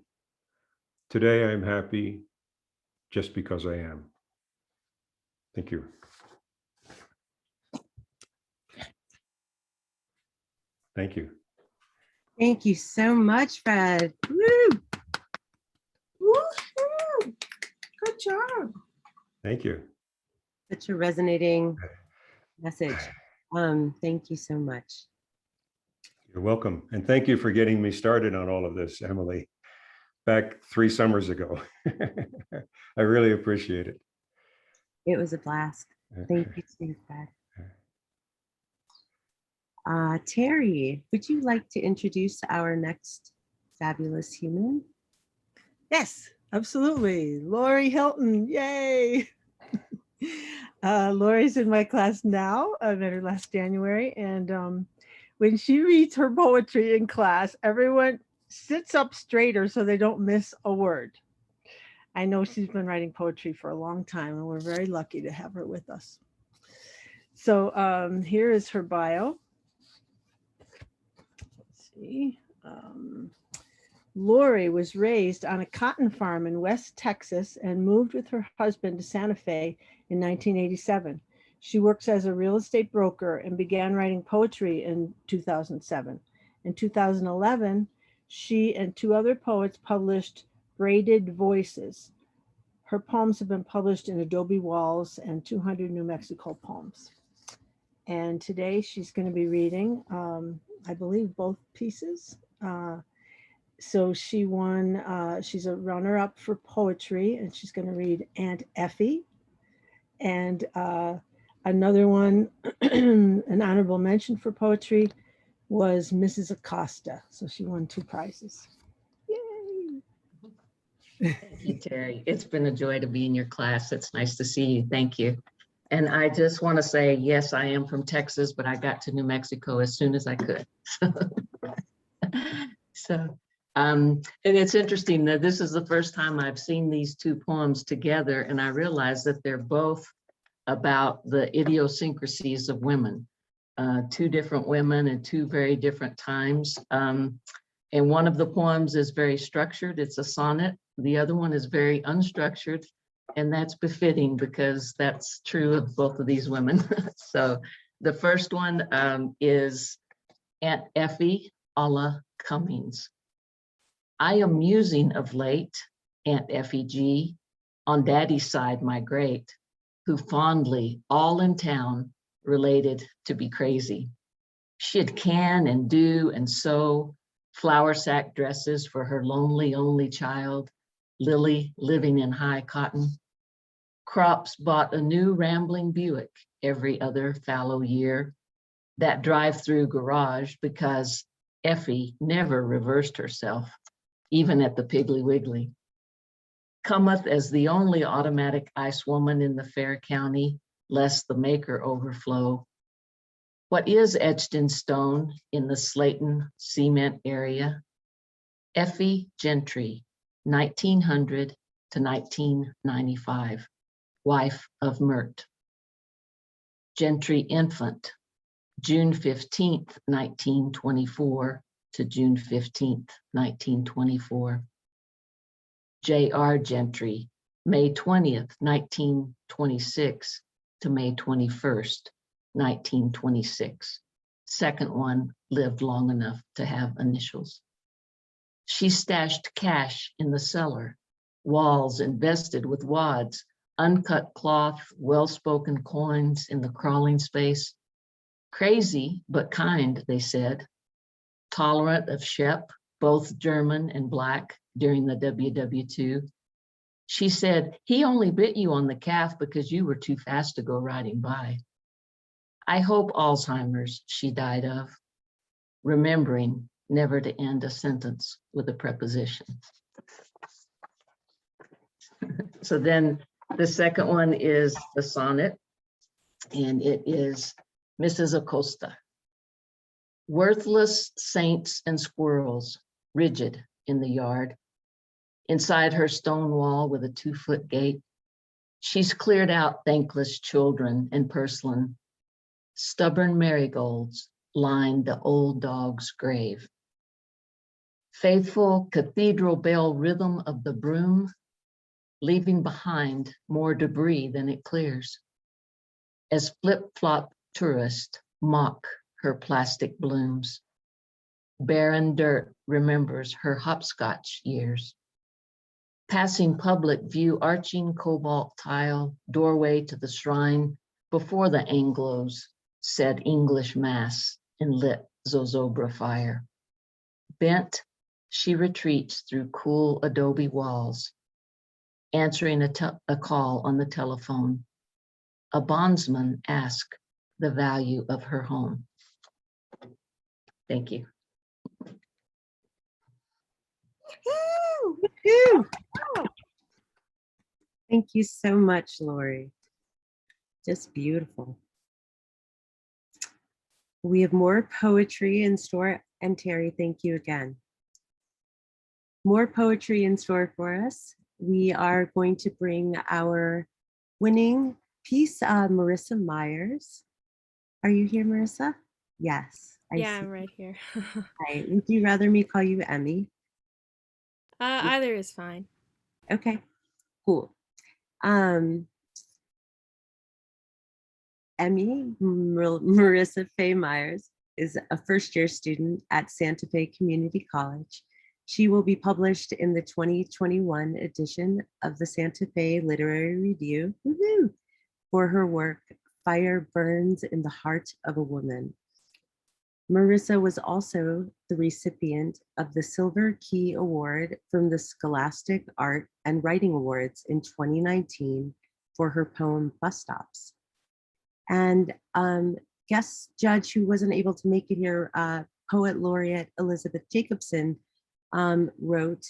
Today I am happy just because I am. Thank you. Thank you. Thank you so much, Fred. Woo! Woo-hoo! Good job. Thank you. Such a resonating message. Thank you so much. You're welcome. And thank you for getting me started on all of this, Emily, back 3 summers ago. I really appreciate it. It was a blast. Thank you too, Fred. Terry, would you like to introduce our next fabulous human? Yes, Absolutely. Lori Hilton, yay. Lori's in my class now. I met her last January. And when she reads her poetry in class, everyone sits up straighter so they don't miss a word. I know she's been writing poetry for a long time, and we're very lucky to have her with us. So here is her bio. Let's see. Lori was raised on a cotton farm in West Texas and moved with her husband to Santa Fe in 1987. She works as a real estate broker and began writing poetry in 2007. In 2011, she and two other poets published Braided Voices. Her poems have been published in Adobe Walls and 200 New Mexico Poems. And today she's going to be reading, I believe, both pieces. So she won, she's a runner-up for poetry, and she's going to read Aunt Effie. And another one, an honorable mention for poetry, was Mrs. Acosta. So she won 2 prizes. Yay! Thank you, Terry. It's been a joy to be in your class. It's nice to see you. Thank you. And I just want to say, yes, I am from Texas, but I got to New Mexico as soon as I could. And it's interesting that this is the first time I've seen these 2 poems together, and I realize that they're both about the idiosyncrasies of women, 2 different women at 2 very different times. And one of the poems is very structured. It's a sonnet. The other one is very unstructured, and that's befitting because that's true of both of these women. So the first one is Aunt Effie a la Cummings. I am musing of late, Aunt Effie G, on Daddy's side my great, who fondly, all in town, related to be crazy. She'd can and do and sew flour sack dresses for her lonely only child, Lily, living in high cotton. Crops bought a new rambling Buick every other fallow year, that drive-through garage because Effie never reversed herself, even at the Piggly Wiggly. Cometh as the only automatic ice woman in the fair county, lest the maker overflow. What is etched in stone in the Slayton cement area? Effie Gentry, 1900 to 1995, wife of Mert. Gentry infant, June 15th, 1924 to June 15th, 1924. J.R. Gentry, May 20th, 1926 to May 21st, 1926. Second one lived long enough to have initials. She stashed cash in the cellar, walls invested with wads, uncut cloth, well-spoken coins in the crawling space. Crazy, but kind, they said. Tolerant of Shep, both German and Black, during the WW2. She said, he only bit you on the calf because you were too fast to go riding by. I hope Alzheimer's she died of, remembering never to end a sentence with a preposition. So then the second one is the sonnet, and it is Mrs. Acosta. Worthless saints and squirrels, rigid in the yard. Inside her stone wall with a 2-foot gate, she's cleared out thankless children and purslane. Stubborn marigolds line the old dog's grave. Faithful cathedral bell rhythm of the broom, leaving behind more debris than it clears. As flip-flop tourists mock her plastic blooms. Barren dirt remembers her hopscotch years. Passing public view arching cobalt tile, doorway to the shrine before the Anglos said English mass and lit zozobra fire. Bent, she retreats through cool adobe walls, answering a call on the telephone. A bondsman asked the value of her home. Thank you. Woo! Thank you so much, Lori. Just beautiful. We have more poetry in store, and Terry, thank you again. More poetry in store for us. We are going to bring our winning piece, Marissa Myers. Are you here, Marissa? Yes. Yeah, I'm right here. Hi. Would you rather me call you Emmy? Either is fine. Okay, cool. Marissa Faye Myers is a first-year student at Santa Fe Community College. She will be published in the 2021 edition of the Santa Fe Literary Review for her work, Fire Burns in the Heart of a Woman. Marissa was also the recipient of the Silver Key Award from the Scholastic Art and Writing Awards in 2019 for her poem Bus Stops. And guest judge who wasn't able to make it here, Poet Laureate Elizabeth Jacobson, wrote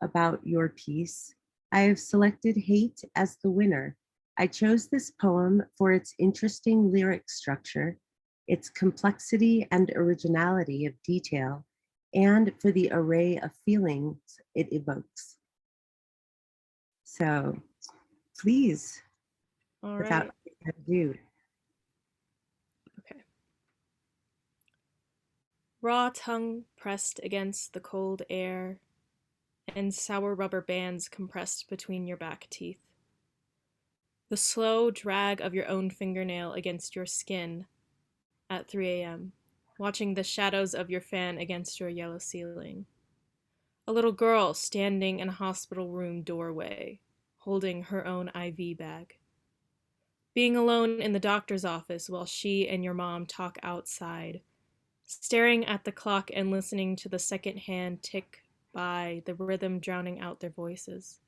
about your piece. I have selected Hate as the winner. I chose this poem for its interesting lyric structure, its complexity and originality of detail, and for the array of feelings it evokes. So please, All without right. ado. Okay. Raw tongue pressed against the cold air, and sour rubber bands compressed between your back teeth. The slow drag of your own fingernail against your skin at 3 a.m., watching the shadows of your fan against your yellow ceiling. A little girl standing in a hospital room doorway, holding her own IV bag. Being alone in the doctor's office while she and your mom talk outside, staring at the clock and listening to the second-hand tick by, the rhythm drowning out their voices.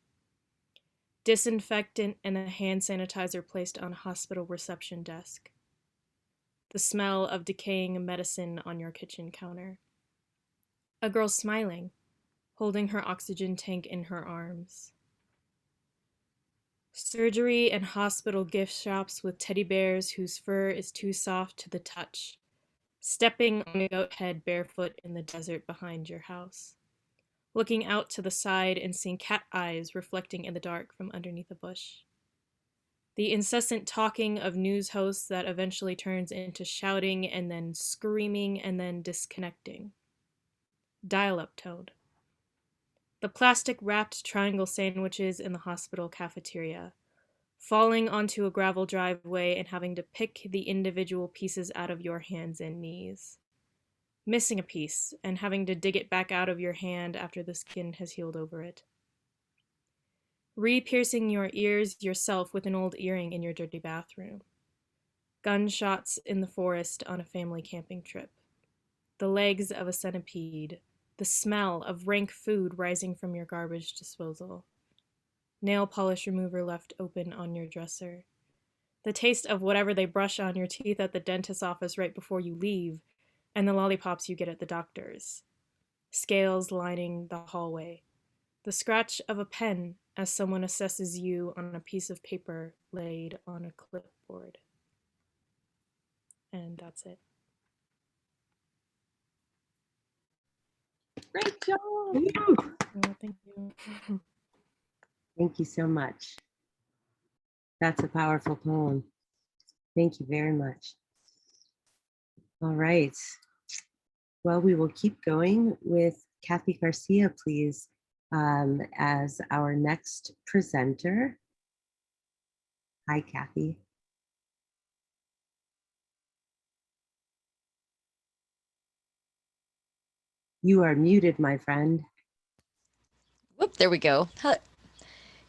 Disinfectant and a hand sanitizer placed on a hospital reception desk. The smell of decaying medicine on your kitchen counter. A girl smiling, holding her oxygen tank in her arms. Surgery and hospital gift shops with teddy bears whose fur is too soft to the touch. Stepping on a goat head barefoot in the desert behind your house. Looking out to the side and seeing cat eyes reflecting in the dark from underneath a bush. The incessant talking of news hosts that eventually turns into shouting and then screaming and then disconnecting. Dial-up tone. The plastic-wrapped triangle sandwiches in the hospital cafeteria. Falling onto a gravel driveway and having to pick the individual pieces out of your hands and knees. Missing a piece and having to dig it back out of your hand after the skin has healed over it. Re-piercing your ears yourself with an old earring in your dirty bathroom. Gunshots in the forest on a family camping trip. The legs of a centipede. The smell of rank food rising from your garbage disposal. Nail polish remover left open on your dresser. The taste of whatever they brush on your teeth at the dentist's office right before you leave, and the lollipops you get at the doctor's. Scales lining the hallway. The scratch of a pen as someone assesses you on a piece of paper laid on a clipboard. And that's it. Great job. Oh, thank you. Thank you so much. That's a powerful poem. Thank you very much. All right. Well, we will keep going with Kathy Garcia, please, as our next presenter. Hi, Kathy. You are muted, my friend. Whoop, there we go.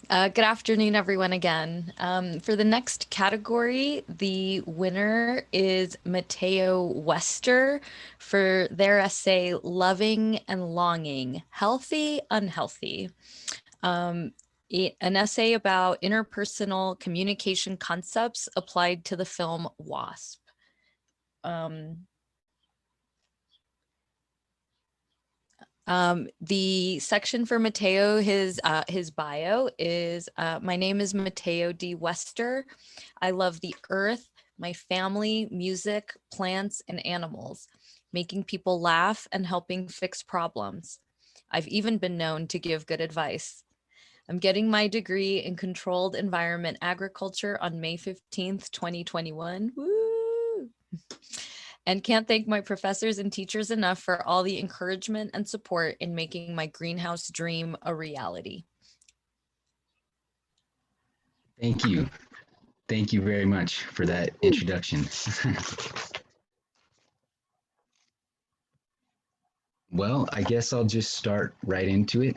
Good afternoon, everyone, again. For the next category, the winner is Mateo Wester for their essay, Loving and Longing, Healthy, Unhealthy. An essay about interpersonal communication concepts applied to the film Wasp. The section for Mateo, his bio is, my name is Mateo D. Wester. I love the earth, my family, music, plants, and animals, making people laugh and helping fix problems. I've even been known to give good advice. I'm getting my degree in controlled environment agriculture on May 15th, 2021. Woo! And can't thank my professors and teachers enough for all the encouragement and support in making my greenhouse dream a reality. Thank you. Thank you very much for that introduction. Well, I guess I'll just start right into it.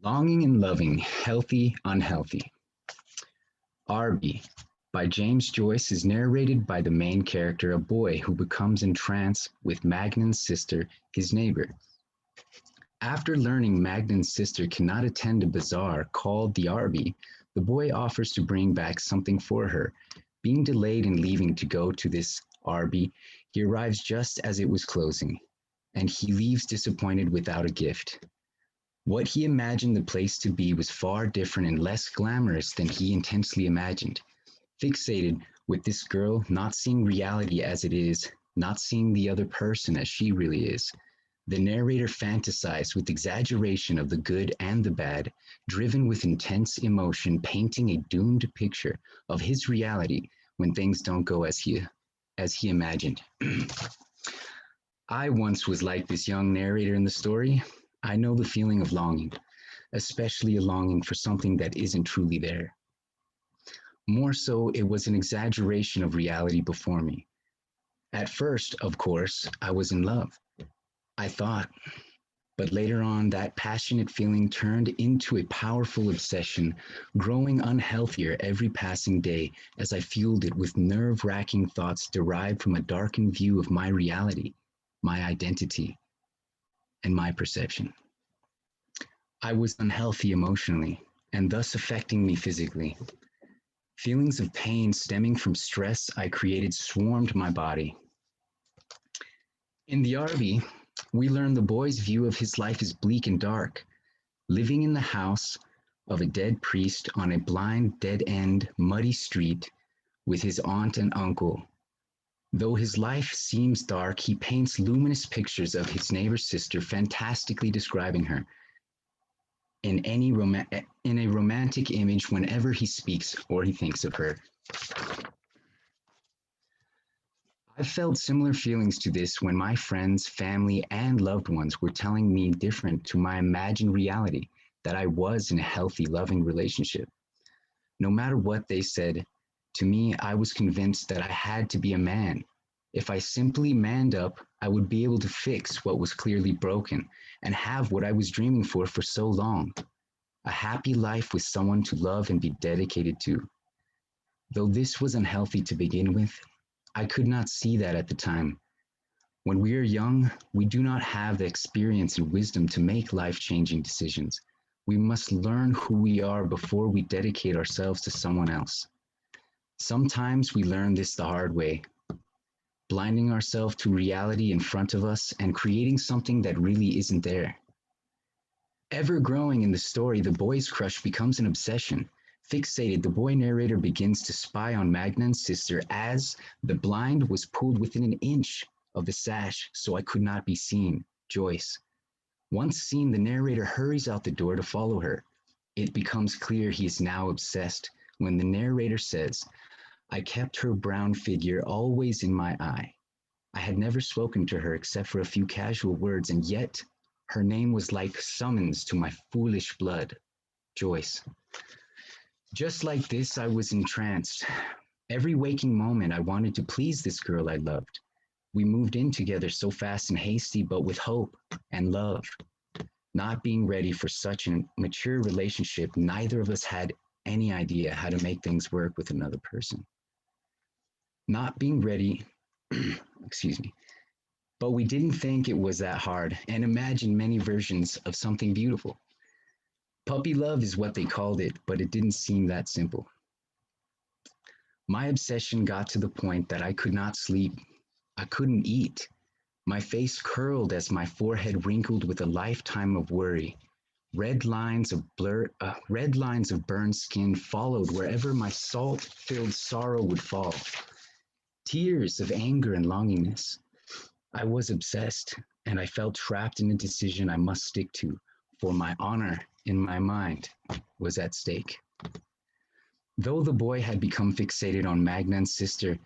Longing and loving, healthy, unhealthy. Arby by James Joyce is narrated by the main character, a boy who becomes entranced with Magnan's sister, his neighbor. After learning Magnan's sister cannot attend a bazaar called the Arby, the boy offers to bring back something for her. Being delayed in leaving to go to this Arby, he arrives just as it was closing, and he leaves disappointed without a gift. What he imagined the place to be was far different and less glamorous than he intensely imagined. Fixated with this girl, not seeing reality as it is, not seeing the other person as she really is, the narrator fantasized with exaggeration of the good and the bad, driven with intense emotion, painting a doomed picture of his reality when things don't go as he imagined. I once was like this young narrator in the story. I know the feeling of longing, especially a longing for something that isn't truly there. More so, it was an exaggeration of reality before me. At first, of course, I was in love. I thought, but later on, that passionate feeling turned into a powerful obsession, growing unhealthier every passing day as I fueled it with nerve-wracking thoughts derived from a darkened view of my reality, my identity, and my perception. I was unhealthy emotionally, and thus affecting me physically. Feelings of pain stemming from stress I created swarmed my body. In the RV, we learn the boy's view of his life is bleak and dark, living in the house of a dead priest on a blind, dead-end, muddy street with his aunt and uncle. Though his life seems dark, he paints luminous pictures of his neighbor's sister, fantastically describing her in a romantic image whenever he speaks or he thinks of her. I felt similar feelings to this when my friends, family, and loved ones were telling me different to my imagined reality, that I was in a healthy, loving relationship. No matter what they said, to me, I was convinced that I had to be a man. If I simply manned up, I would be able to fix what was clearly broken and have what I was dreaming for so long. A happy life with someone to love and be dedicated to. Though this was unhealthy to begin with, I could not see that at the time. When we are young, we do not have the experience and wisdom to make life-changing decisions. We must learn who we are before we dedicate ourselves to someone else. Sometimes we learn this the hard way, blinding ourselves to reality in front of us and creating something that really isn't there. Ever growing in the story, the boy's crush becomes an obsession. Fixated, the boy narrator begins to spy on Magnan's sister as the blind was pulled within an inch of the sash so I could not be seen, Joyce. Once seen, the narrator hurries out the door to follow her. It becomes clear he is now obsessed when the narrator says, I kept her brown figure always in my eye. I had never spoken to her except for a few casual words, and yet her name was like summons to my foolish blood, Joyce. Just like this, I was entranced. Every waking moment, I wanted to please this girl I loved. We moved in together so fast and hasty, but with hope and love. Not being ready for such a mature relationship, neither of us had any idea how to make things work with another person. Not being ready, excuse me, but we didn't think it was that hard and imagined many versions of something beautiful. Puppy love is what they called it, but it didn't seem that simple. My obsession got to the point that I could not sleep. I couldn't eat. My face curled as my forehead wrinkled with a lifetime of worry. Red lines of burned skin followed wherever my salt-filled sorrow would fall. Tears of anger and longingness. I was obsessed, and I felt trapped in a decision I must stick to, for my honor in my mind was at stake. Though the boy had become fixated on Magnan's sister,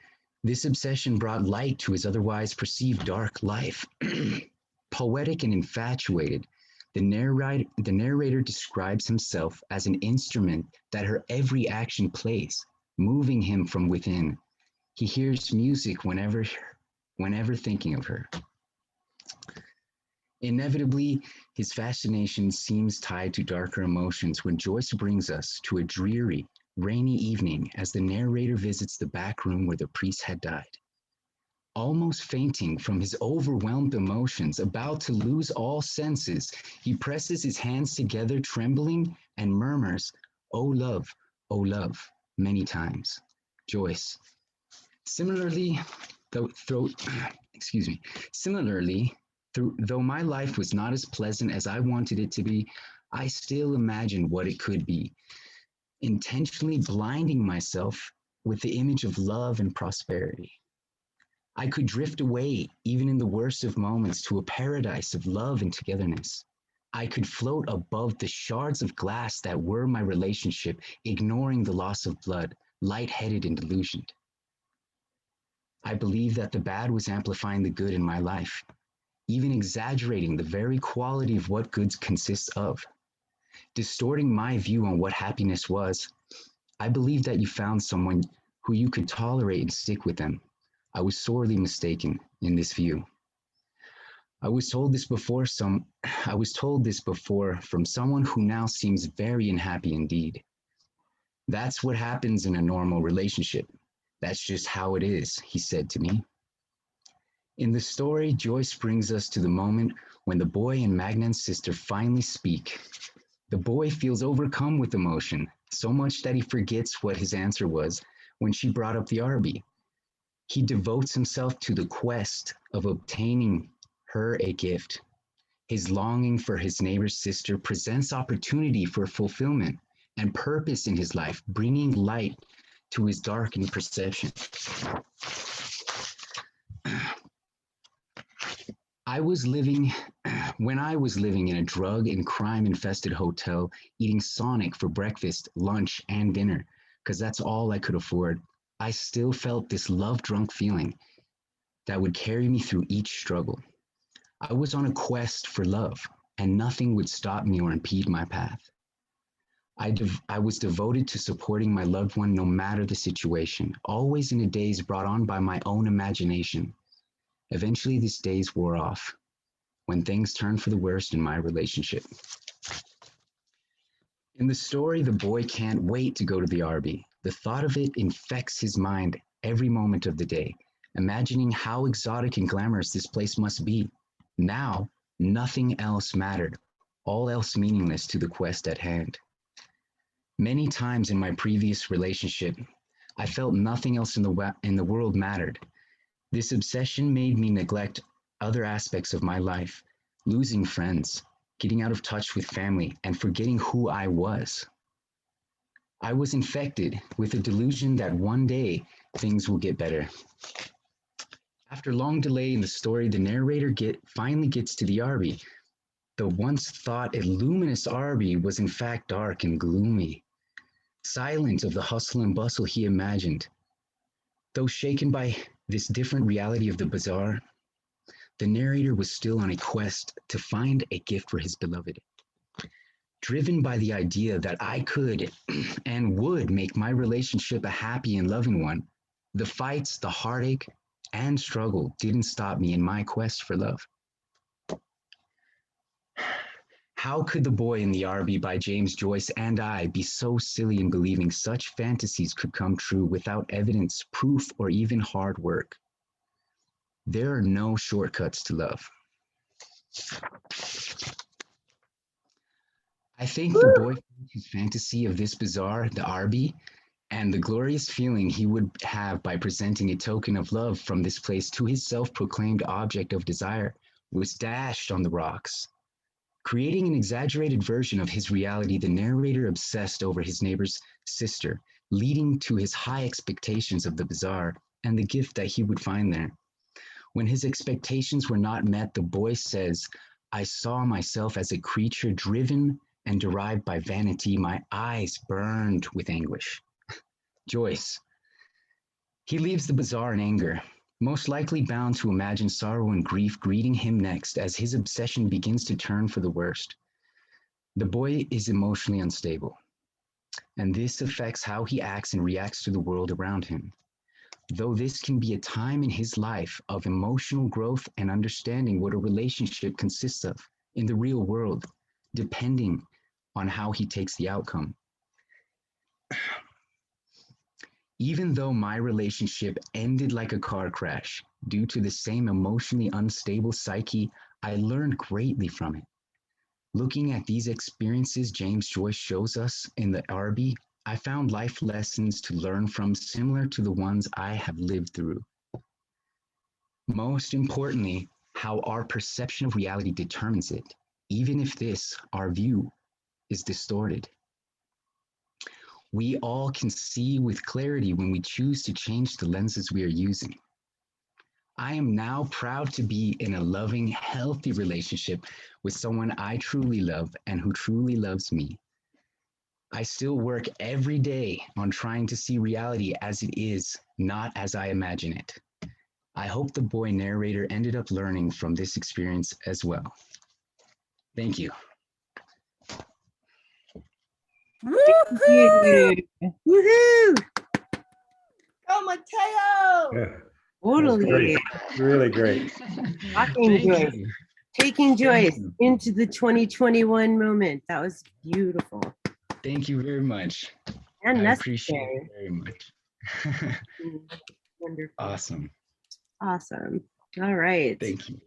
this obsession brought light to his otherwise perceived dark life. Poetic and infatuated, the narrator describes himself as an instrument that her every action plays, moving him from within. He hears music whenever thinking of her. Inevitably, his fascination seems tied to darker emotions when Joyce brings us to a dreary, rainy evening as the narrator visits the back room where the priest had died. Almost fainting from his overwhelmed emotions, about to lose all senses, he presses his hands together, trembling, and murmurs, oh love, many times. Joyce. Similarly, though my life was not as pleasant as I wanted it to be, I still imagined what it could be, intentionally blinding myself with the image of love and prosperity. I could drift away, even in the worst of moments, to a paradise of love and togetherness. I could float above the shards of glass that were my relationship, ignoring the loss of blood, lightheaded and delusioned. I believed that the bad was amplifying the good in my life, even exaggerating the very quality of what good consists of. Distorting my view on what happiness was, I believed that you found someone who you could tolerate and stick with them. I was sorely mistaken in this view. I was told this before from someone who now seems very unhappy indeed. That's what happens in a normal relationship. That's just how it is, he said to me. In the story, Joyce brings us to the moment when the boy and Magnan's sister finally speak. The boy feels overcome with emotion, so much that he forgets what his answer was when she brought up the Arby. He devotes himself to the quest of obtaining her a gift. His longing for his neighbor's sister presents opportunity for fulfillment and purpose in his life, bringing light to his darkened perception. When I was living in a drug and crime infested hotel, eating Sonic for breakfast, lunch, and dinner, because that's all I could afford, I still felt this love-drunk feeling that would carry me through each struggle. I was on a quest for love, and nothing would stop me or impede my path. I was devoted to supporting my loved one no matter the situation, always in a daze brought on by my own imagination. Eventually, this daze wore off, when things turned for the worst in my relationship. In the story, the boy can't wait to go to the Arby. The thought of it infects his mind every moment of the day, imagining how exotic and glamorous this place must be. Now, nothing else mattered, all else meaningless to the quest at hand. Many times in my previous relationship, I felt nothing else in the world mattered. This obsession made me neglect other aspects of my life, losing friends, getting out of touch with family, and forgetting who I was. I was infected with a delusion that one day things will get better. After long delay in the story, the narrator finally gets to the Arby. The once thought luminous Arby was in fact dark and gloomy, silent of the hustle and bustle he imagined. Though shaken by this different reality of the bazaar, the narrator was still on a quest to find a gift for his beloved. Driven by the idea that I could and would make my relationship a happy and loving one, the fights, the heartache, and struggle didn't stop me in my quest for love. How could The Boy in the Arby by James Joyce and I be so silly in believing such fantasies could come true without evidence, proof, or even hard work? There are no shortcuts to love. I think the boy found his fantasy of this bazaar, the Arby, and the glorious feeling he would have by presenting a token of love from this place to his self-proclaimed object of desire was dashed on the rocks. Creating an exaggerated version of his reality, the narrator obsessed over his neighbor's sister, leading to his high expectations of the bazaar and the gift that he would find there. When his expectations were not met, the boy says, "I saw myself as a creature driven and derived by vanity. My eyes burned with anguish." Joyce. He leaves the bazaar in anger, most likely bound to imagine sorrow and grief greeting him next as his obsession begins to turn for the worst. The boy is emotionally unstable, and this affects how he acts and reacts to the world around him. Though this can be a time in his life of emotional growth and understanding what a relationship consists of in the real world, depending on how he takes the outcome. Even though my relationship ended like a car crash due to the same emotionally unstable psyche, I learned greatly from it. Looking at these experiences James Joyce shows us in the RB, I found life lessons to learn from similar to the ones I have lived through. Most importantly, how our perception of reality determines it, even if our view, is distorted. We all can see with clarity when we choose to change the lenses we are using. I am now proud to be in a loving, healthy relationship with someone I truly love and who truly loves me. I still work every day on trying to see reality as it is, not as I imagine it. I hope the boy narrator ended up learning from this experience as well. Thank you. Woohoo! Woohoo! Go, Mateo! Yeah, that's Totally. great. Really great. Shocking Thank Joyce. you. Taking Joyce you. into the 2021 moment. That was beautiful Thank you very much. and I appreciate necessary. it very much. Wonderful. Awesome. Awesome. All right. Thank you.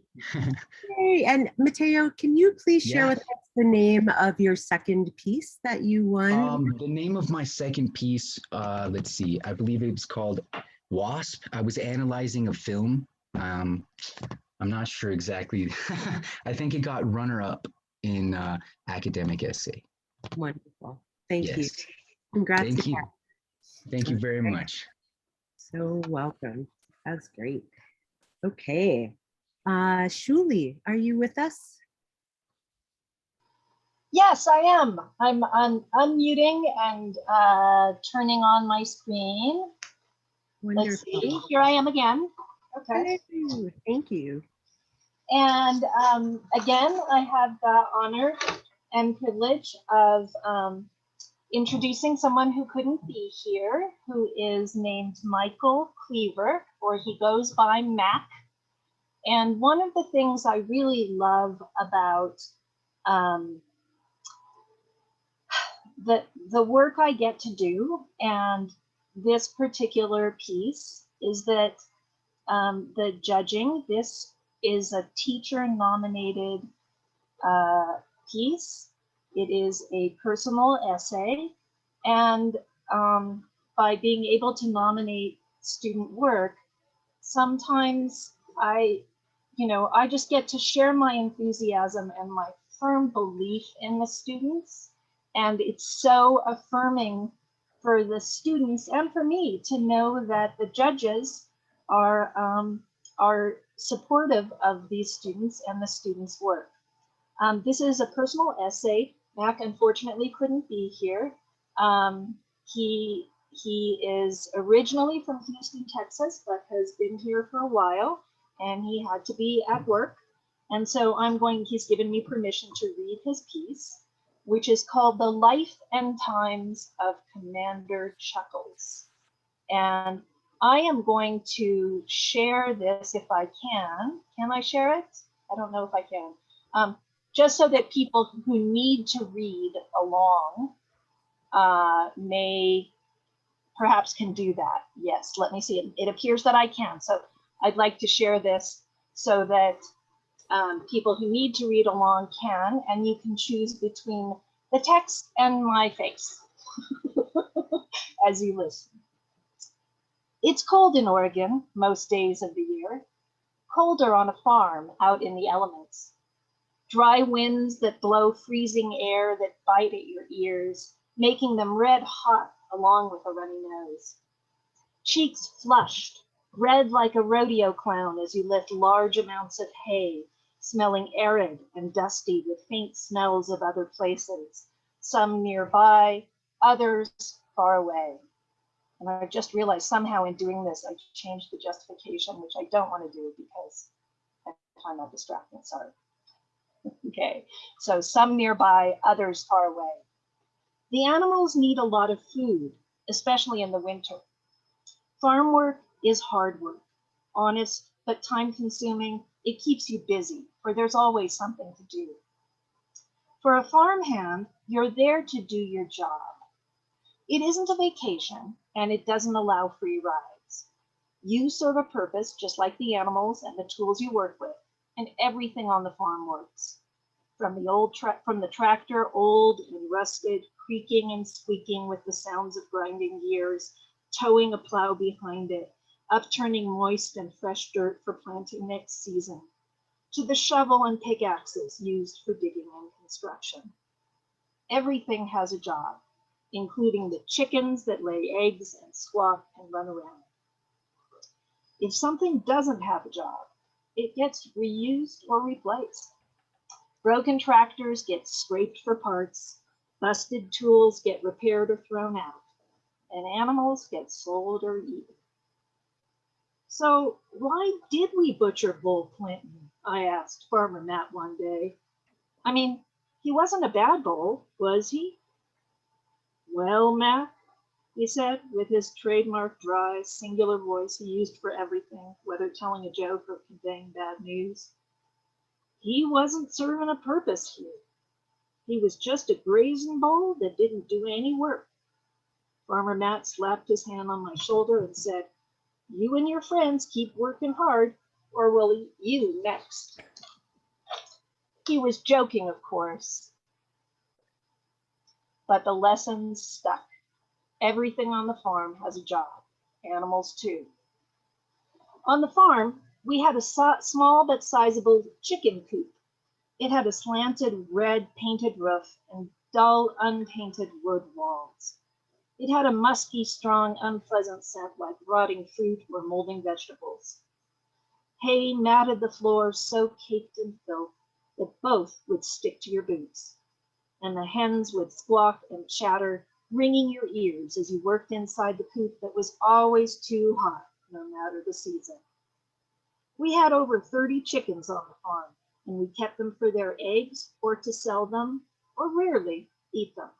Yay. And Mateo, can you please share Yeah. with us the name of your second piece that you won? The name of my second piece, let's see, I believe it was called Wasp. I was analyzing a film. I'm not sure exactly. I think it got runner-up in academic essay. Wonderful. Thank you. Yes. Congrats Thank you. again. Thank you very much. So welcome. That's great. Okay. Shuli, are you with us? Yes, I am. I'm unmuting and turning on my screen. Let's Wonderful. see. Here I am again. Okay. Ooh, thank you. And again, I have the honor and privilege of introducing someone who couldn't be here, who is named Michael Cleaver, or he goes by Mac. And one of the things I really love about the work I get to do and this particular piece is that the judging, this is a teacher nominated piece. It is a personal essay, and by being able to nominate student work, sometimes I just get to share my enthusiasm and my firm belief in the students. And it's so affirming for the students and for me to know that the judges are supportive of these students and the students' work. This is a personal essay. Mac unfortunately couldn't be here. He is originally from Houston, Texas, but has been here for a while, and he had to be at work. And so he's given me permission to read his piece, which is called The Life and Times of Commander Chuckles. And I am going to share this if I can. Can I share it? I don't know if I can. Just so that people who need to read along perhaps can do that. Yes, let me see. It appears that I can. So I'd like to share this so that people who need to read along can, and you can choose between the text and my face. as you listen. It's cold in Oregon most days of the year, colder on a farm out in the elements. Dry winds that blow freezing air that bite at your ears, making them red hot along with a runny nose. Cheeks flushed, red like a rodeo clown as you lift large amounts of hay, smelling arid and dusty with faint smells of other places, some nearby, others far away. And I just realized somehow in doing this, I changed the justification, which I don't want to do because I find that distracting, sorry. Okay, so some nearby, others far away. The animals need a lot of food, especially in the winter. Farm work is hard work, honest, but time consuming. It keeps you busy, for there's always something to do. For a farmhand, you're there to do your job. It isn't a vacation, and it doesn't allow free rides. You serve a purpose just like the animals and the tools you work with, and everything on the farm works. From the tractor, old and rusted, creaking and squeaking with the sounds of grinding gears, towing a plow behind it, upturning moist and fresh dirt for planting next season, to the shovel and pickaxes used for digging and construction. Everything has a job, including the chickens that lay eggs and squawk and run around. If something doesn't have a job, it gets reused or replaced. Broken tractors get scraped for parts, busted tools get repaired or thrown out, and animals get sold or eaten. So why did we butcher Bull Clinton? I asked Farmer Matt one day. I mean, he wasn't a bad bull, was he? Well, Matt, he said, with his trademark dry, singular voice he used for everything, whether telling a joke or conveying bad news. He wasn't serving a purpose here. He was just a grazing bull that didn't do any work. Farmer Matt slapped his hand on my shoulder and said, "You and your friends keep working hard, or we'll eat you next." He was joking, of course, but the lessons stuck. Everything on the farm has a job, animals too. On the farm, we had a small but sizable chicken coop. It had a slanted red painted roof and dull unpainted wood walls. It had a musky, strong, unpleasant scent like rotting fruit or molding vegetables. Hay matted the floor so caked in filth that both would stick to your boots, and the hens would squawk and chatter, ringing your ears as you worked inside the coop that was always too hot, no matter the season. We had over 30 chickens on the farm, and we kept them for their eggs or to sell them, or rarely eat them.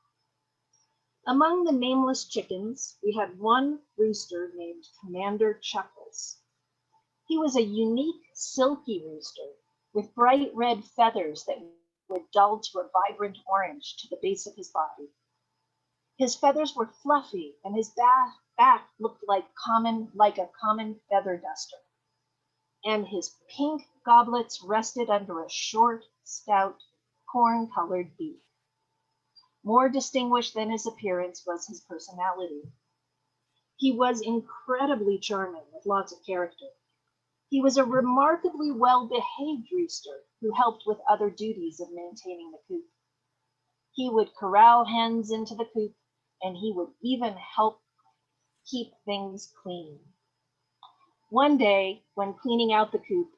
Among the nameless chickens, we had one rooster named Commander Chuckles. He was a unique, silky rooster with bright red feathers that would dull to a vibrant orange to the base of his body. His feathers were fluffy, and his back looked like a common feather duster. And his pink goblets rested under a short, stout, corn-colored beak. More distinguished than his appearance was his personality. He was incredibly charming with lots of character. He was a remarkably well-behaved rooster who helped with other duties of maintaining the coop. He would corral hens into the coop, and he would even help keep things clean. One day, when cleaning out the coop,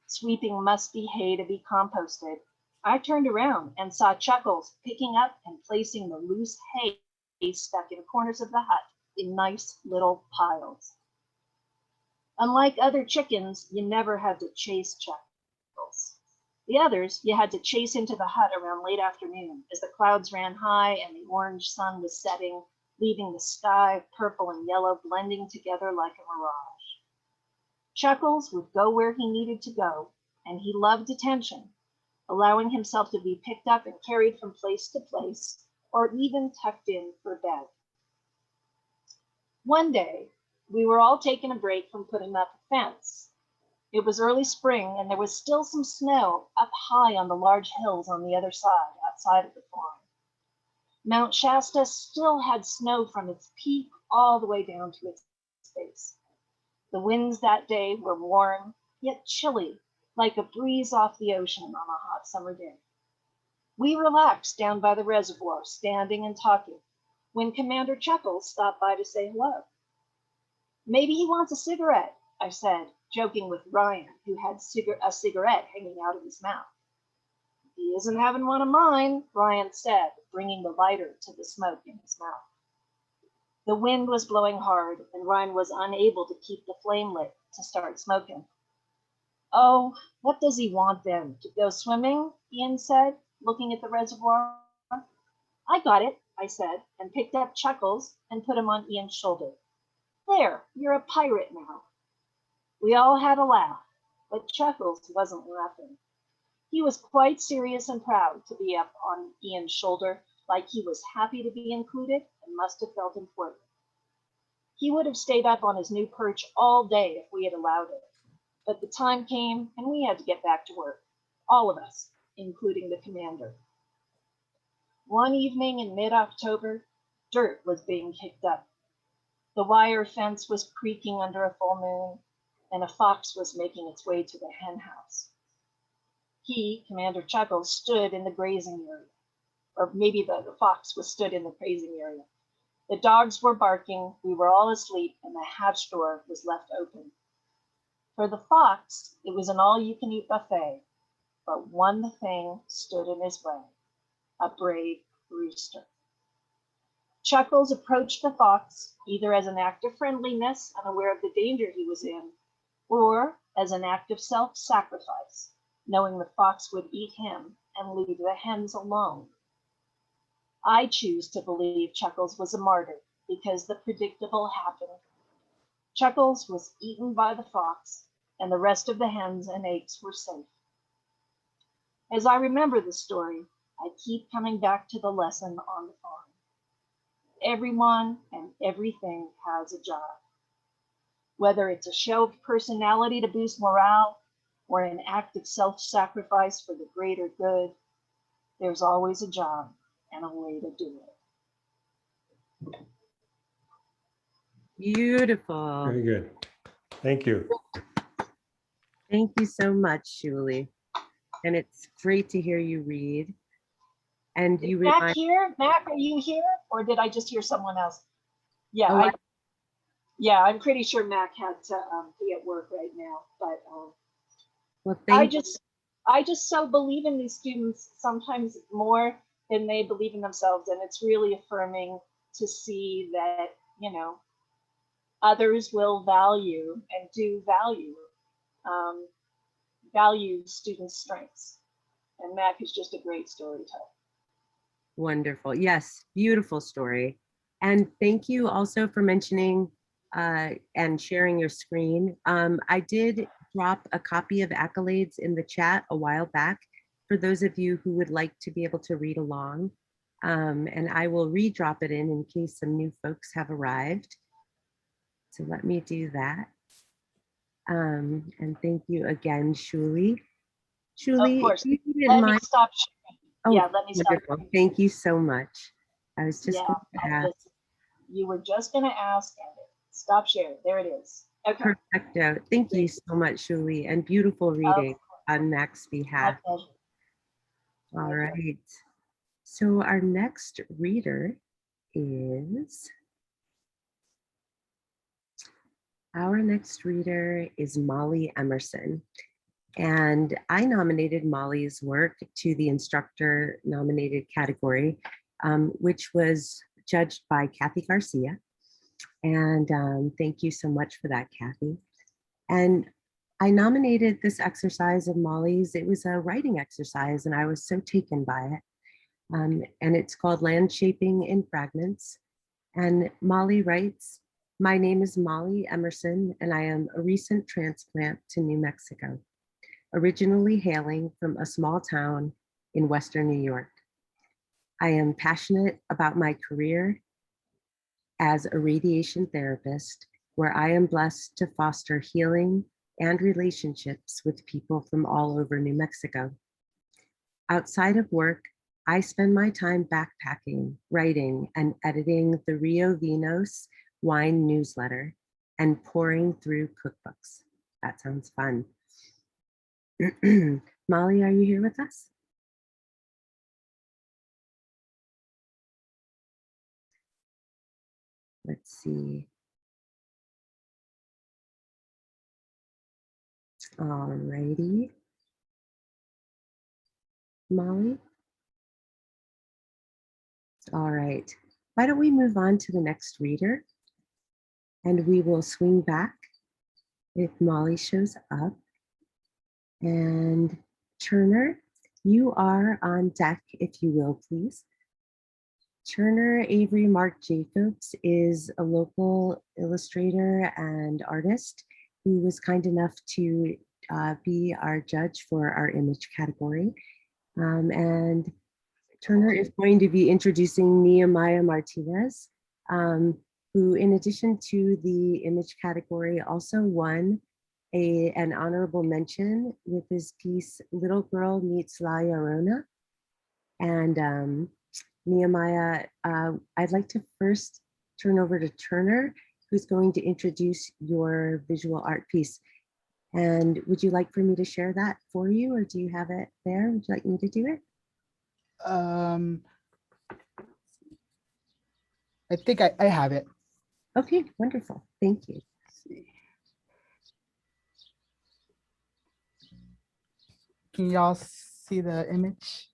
sweeping musty hay to be composted, I turned around and saw Chuckles picking up and placing the loose hay stuck in corners of the hut in nice little piles. Unlike other chickens, you never had to chase Chuckles. The others, you had to chase into the hut around late afternoon as the clouds ran high and the orange sun was setting, leaving the sky purple and yellow blending together like a mirage. Chuckles would go where he needed to go, and he loved attention, allowing himself to be picked up and carried from place to place, or even tucked in for bed. One day, we were all taking a break from putting up a fence. It was early spring, and there was still some snow up high on the large hills on the other side, outside of the farm. Mount Shasta still had snow from its peak all the way down to its base. The winds that day were warm, yet chilly, like a breeze off the ocean on a hot summer day. We relaxed down by the reservoir, standing and talking, when Commander Chuckles stopped by to say hello. Maybe he wants a cigarette, I said, joking with Ryan, who had a cigarette hanging out of his mouth. He isn't having one of mine, Ryan said, bringing the lighter to the smoke in his mouth. The wind was blowing hard, and Ryan was unable to keep the flame lit to start smoking. Oh, what does he want then? To go swimming? Ian said, looking at the reservoir. I got it, I said, and picked up Chuckles and put him on Ian's shoulder. There, you're a pirate now. We all had a laugh, but Chuckles wasn't laughing. He was quite serious and proud to be up on Ian's shoulder, like he was happy to be included and must have felt important. He would have stayed up on his new perch all day if we had allowed it. But the time came and we had to get back to work, all of us, including the commander. One evening in mid-October, dirt was being kicked up. The wire fence was creaking under a full moon, and a fox was making its way to the hen house. He, Commander Chuckles, stood in the grazing area, or maybe the fox was stood in the grazing area. The dogs were barking, we were all asleep, and the hatch door was left open. For the fox, it was an all-you-can-eat buffet, but one thing stood in his way, a brave rooster. Chuckles approached the fox, either as an act of friendliness, unaware of the danger he was in, or as an act of self-sacrifice, knowing the fox would eat him and leave the hens alone. I choose to believe Chuckles was a martyr because the predictable happened. Chuckles was eaten by the fox, and the rest of the hens and eggs were safe. As I remember the story, I keep coming back to the lesson on the farm. Everyone and everything has a job. Whether it's a show of personality to boost morale or an act of self-sacrifice for the greater good, there's always a job and a way to do it. Beautiful. Very good. Thank you. Thank you so much, Julie. And it's great to hear you read. And you Mac remind here? Mac, are you here? Or did I just hear someone else? Yeah, Oh, I'm pretty sure Mac had to be at work right now. But well, I thank just so believe in these students sometimes more than they believe in themselves. And it's really affirming to see that, you know, others will value and do value students' strengths. And Mac is just a great storyteller. Wonderful. Yes, beautiful story. And thank you also for mentioning and sharing your screen. I did drop a copy of Accolades in the chat a while back for those of you who would like to be able to read along. And I will re-drop it in case some new folks have arrived. So let me do that. And thank you again, Shuli. Shuli, Of course. if you didn't Let me mind. stop sharing. Oh, Yeah, let me stop. wonderful. Thank you so much. I was just Yeah, going to ask. you were just going to ask, and stop sharing. There it is. Okay. Perfecto. Thank you so much, Julie, and beautiful reading on Mac's My behalf. pleasure. All right. So our next reader is Molly Emerson. And I nominated Molly's work to the instructor nominated category, which was judged by Kathy Garcia. And thank you so much for that, Kathy. And I nominated this exercise of Molly's. It was a writing exercise and I was so taken by it. And it's called Land Shaping in Fragments. And Molly writes, "My name is Molly Emerson and I am a recent transplant to New Mexico, originally hailing from a small town in Western New York. I am passionate about my career as a radiation therapist, where I am blessed to foster healing and relationships with people from all over New Mexico. Outside of work, I spend my time backpacking, writing, and editing the Rio Vinos wine newsletter, and pouring through cookbooks. That sounds fun. Molly, are you here with us? Let's see. All righty. Molly? All right. Why don't we move on to the next reader? And we will swing back if Molly shows up. And Turner, you are on deck, if you will, please. Turner Avery Mark Jacobs is a local illustrator and artist who was kind enough to be our judge for our image category. And Turner is going to be introducing Nehemiah Martinez, who in addition to the image category also won an honorable mention with his piece, Little Girl Meets La Llorona. And Nehemiah, I'd like to first turn over to Turner, who's going to introduce your visual art piece. And would you like for me to share that for you, or do you have it there? Would you like me to do it? I think I have it. Okay, wonderful. Thank you. Can y'all see the image?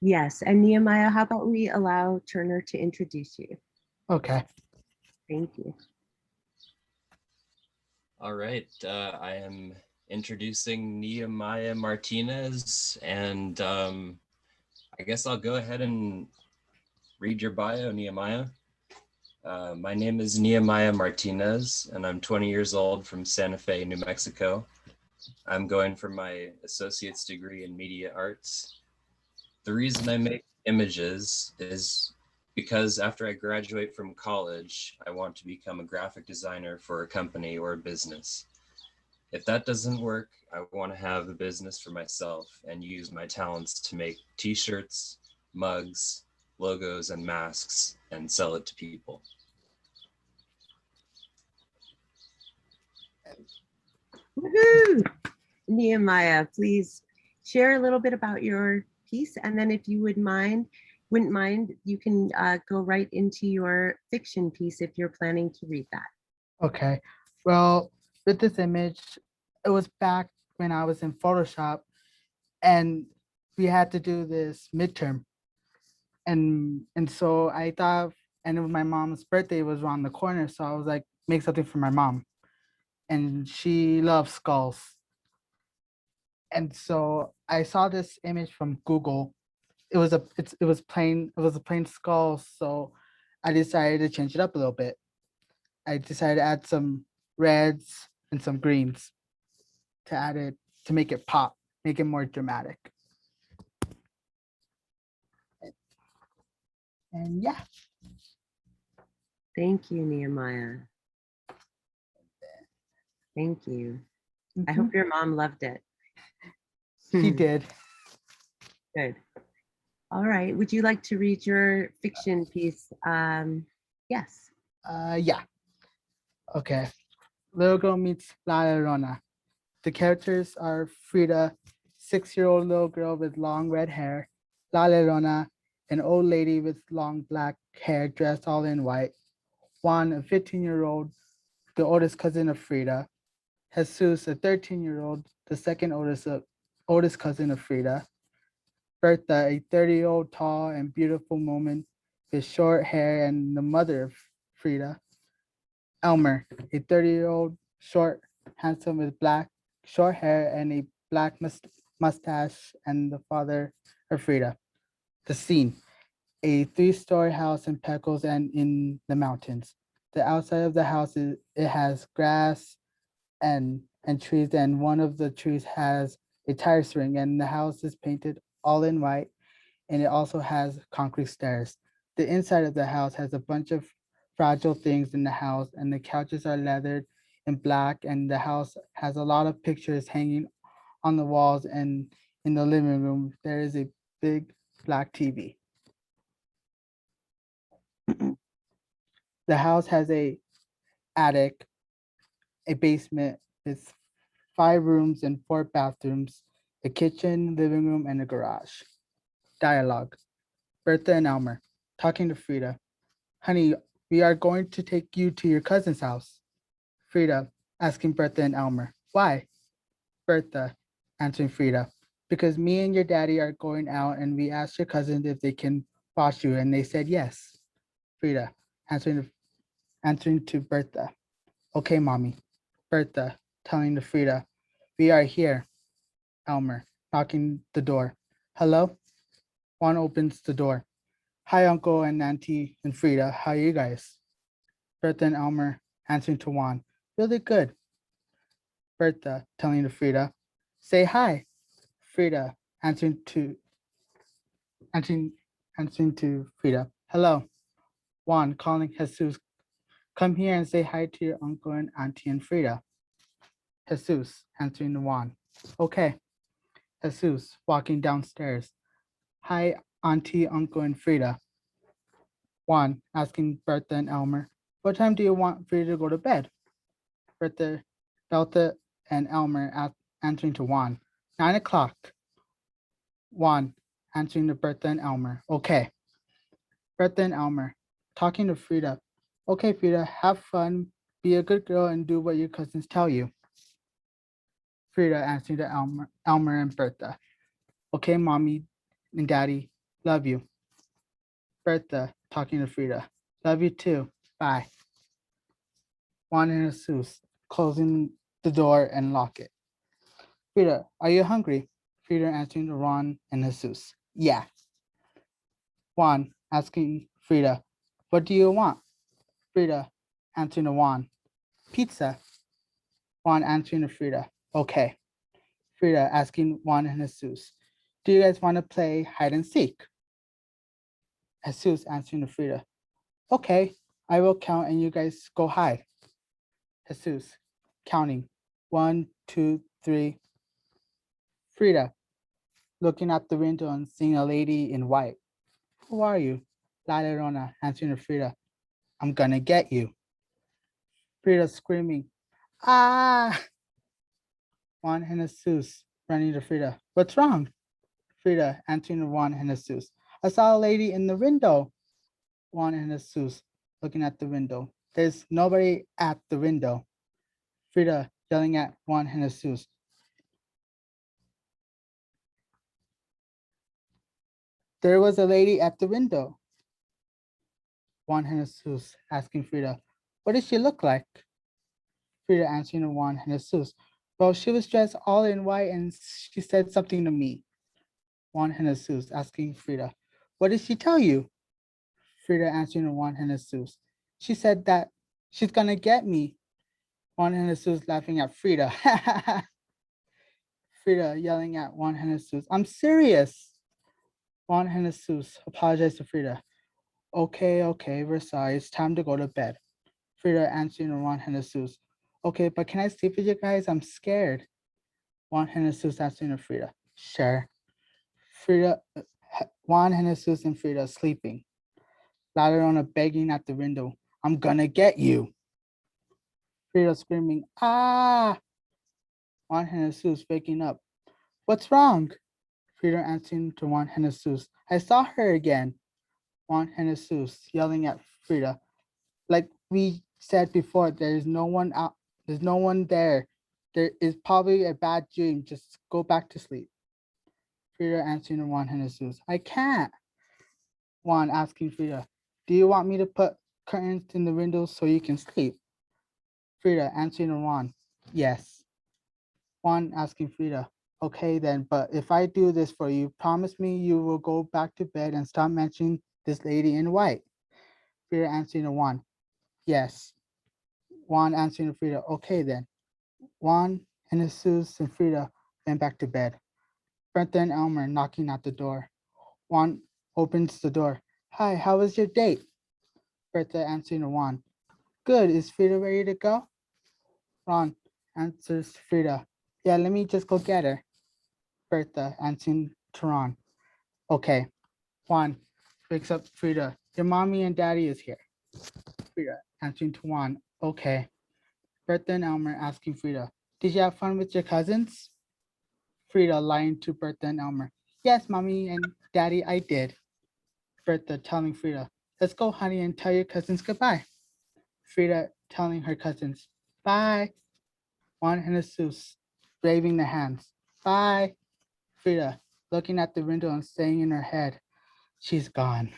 Yes, and Nehemiah, how about we allow Turner to introduce you? Okay. Thank you. All right, I am introducing Nehemiah Martinez, and I guess I'll go ahead and read your bio, Nehemiah. My name is Nehemiah Martinez, and I'm 20 years old from Santa Fe, New Mexico. I'm going for my associate's degree in media arts. The reason I make images is because after I graduate from college, I want to become a graphic designer for a company or a business. If that doesn't work, I want to have a business for myself and use my talents to make t-shirts, mugs, logos, and masks and sell it to people. Woohoo! Nehemiah, please share a little bit about your piece, and then if you wouldn't mind, you can go right into your fiction piece if you're planning to read that. Okay. Well, with this image, it was back when I was in Photoshop, and we had to do this midterm. And so I thought, and my mom's birthday was around the corner, so I was like, make something for my mom. And she loves skulls. And so I saw this image from Google. It was a plain skull, so I decided to change it up a little bit. I decided to add some reds and some greens to add it, to make it pop, make it more dramatic. And yeah. Thank you, Nehemiah. Thank you. I hope your mom loved it. She did. Good. All right. Would you like to read your fiction piece? Yes. Yeah. Okay. Little Girl Meets La Llorona. The characters are Frida, 6-year-old little girl with long red hair, La Llorona, an old lady with long black hair dressed all in white, Juan, a 15-year-old, the oldest cousin of Frida, Jesus, a 13-year-old, the second oldest cousin of Frida, Bertha, a 30-year-old tall and beautiful woman with short hair and the mother of Frida, Elmer, a 30-year-old, short, handsome with black, short hair and a black mustache and the father of Frida. The scene, a 3-story house in Pecos and in the mountains. The outside of the house, it has grass and trees, and one of the trees has a tire swing, and the house is painted all in white, and it also has concrete stairs. The inside of the house has a bunch of fragile things in the house, and the couches are leathered in black, and the house has a lot of pictures hanging on the walls, and in the living room, there is a big black TV. The house has a attic, a basement with 5 rooms and 4 bathrooms, a kitchen, living room, and a garage. Dialogue. Bertha and Elmer talking to Frida. Honey, we are going to take you to your cousin's house. Frida asking Bertha and Elmer, why? Bertha answering Frida, because me and your daddy are going out and we asked your cousins if they can watch you and they said yes. Frida answering to Bertha, okay, mommy. Bertha telling to Frida, we are here. Elmer knocking the door. Hello? Juan opens the door. Hi, Uncle and Auntie and Frida. How are you guys? Bertha and Elmer answering to Juan. Really good. Bertha telling to Frida, say hi. Frida answering to Frida. Hello. Juan calling Jesus. Come here and say hi to your uncle and auntie and Frida. Jesus answering to Juan. Okay. Jesus walking downstairs. Hi, auntie, uncle, and Frida. Juan asking Bertha and Elmer, what time do you want Frida to go to bed? Bertha and Elmer answering to Juan. 9 o'clock. Juan answering to Bertha and Elmer. Okay. Bertha and Elmer talking to Frida. Okay, Frida, have fun, be a good girl, and do what your cousins tell you. Frida answering to Elmer and Bertha. Okay, mommy and daddy, love you. Bertha talking to Frida. Love you too. Bye. Juan and Jesus closing the door and lock it. Frida, are you hungry? Frida answering to Juan and Jesus. Yeah. Juan asking Frida, what do you want? Frida answering to Juan, pizza. Juan answering to Frida, okay. Frida asking Juan and Jesus, do you guys want to play hide and seek? Jesus answering to Frida, okay, I will count and you guys go hide. Jesus counting, 1, 2, 3. Frida looking out the window and seeing a lady in white. Who are you? La Llorona answering to Frida, I'm gonna get you. Frida screaming, ah! Juan and Jesus running to Frida. What's wrong? Frida answering to Juan and Jesus. I saw a lady in the window. Juan and Jesus looking at the window. There's nobody at the window. Frida yelling at Juan and Jesus. There was a lady at the window. Juan and Jesus asking Frida, what did she look like? Frida answering to Juan and Jesus. Well, she was dressed all in white and she said something to me. Juan and Jesus asking Frida, what did she tell you? Frida answering to Juan and Jesus. She said that she's gonna get me. Juan and Jesus laughing at Frida. Frida yelling at Juan and Jesus. I'm serious. Juan and Jesus apologized to Frida. Okay, we're sorry. It's time to go to bed. Frida answering to Juan and Jesus. Okay, but can I sleep with you guys? I'm scared. Juan and Jesus answering to Frida. Sure. Juan and Jesus and Frida sleeping. La Llorona begging at the window. I'm gonna get you. Frida screaming, ah! Juan and Jesus waking up. What's wrong? Frida answering to Juan and Jesus. I saw her again. Juan and Jesus yelling at Frida. Like we said before, there's no one out. There's no one there. There is probably a bad dream. Just go back to sleep. Frida answering to Juan and Jesus. I can't. Juan asking Frida, do you want me to put curtains in the windows so you can sleep? Frida answering to Juan, yes. Juan asking Frida, okay then, but if I do this for you, promise me you will go back to bed and stop mentioning this lady in white. Frida answering to Juan, yes. Juan answering to Frida, okay then. Juan and Jesus and Frida went back to bed. Bertha and Elmer knocking at the door. Juan opens the door. Hi, how was your date? Bertha answering to Juan. Good, is Frida ready to go? Ron answers Frida. Yeah, let me just go get her. Bertha answering to Ron. Okay. Juan wakes up Frida. Your mommy and daddy is here. Frida, answering to Juan, okay. Bertha and Elmer asking Frida, did you have fun with your cousins? Frida lying to Bertha and Elmer, yes, Mommy and Daddy, I did. Bertha telling Frida, let's go, honey, and tell your cousins goodbye. Frida telling her cousins, bye. Juan and Jesus waving their hands, bye. Frida looking at the window and saying in her head, she's gone.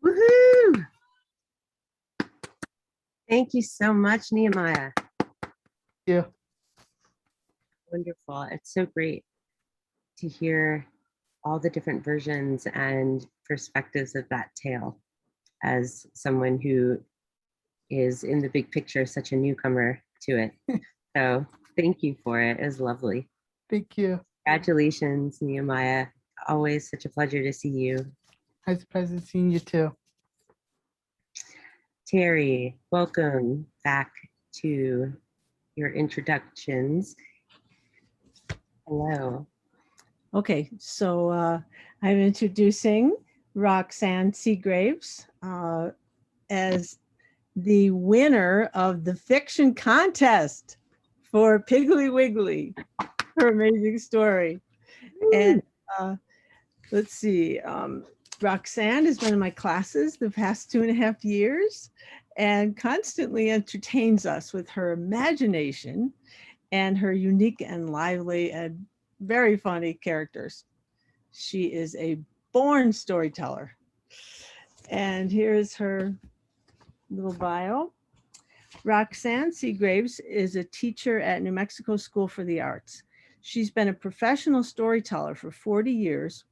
Woohoo! Thank you so much, Nehemiah. Yeah. Wonderful. It's so great to hear all the different versions and perspectives of that tale as someone who is in the big picture such a newcomer to it. So thank you for it. It was lovely. Thank you. Congratulations, Nehemiah. Always such a pleasure to see you. It's a pleasure seeing you too. Terry, welcome back to your introductions. Hello. Okay, so I'm introducing Roxanne Seagraves as the winner of the fiction contest for Piggly Wiggly, her amazing story. And let's see, Roxanne has been in my classes the past 2.5 years and constantly entertains us with her imagination and her unique and lively and very funny characters. She is a born storyteller. And here's her little bio. Roxanne Seagraves is a teacher at New Mexico School for the Arts. She's been a professional storyteller for 40 years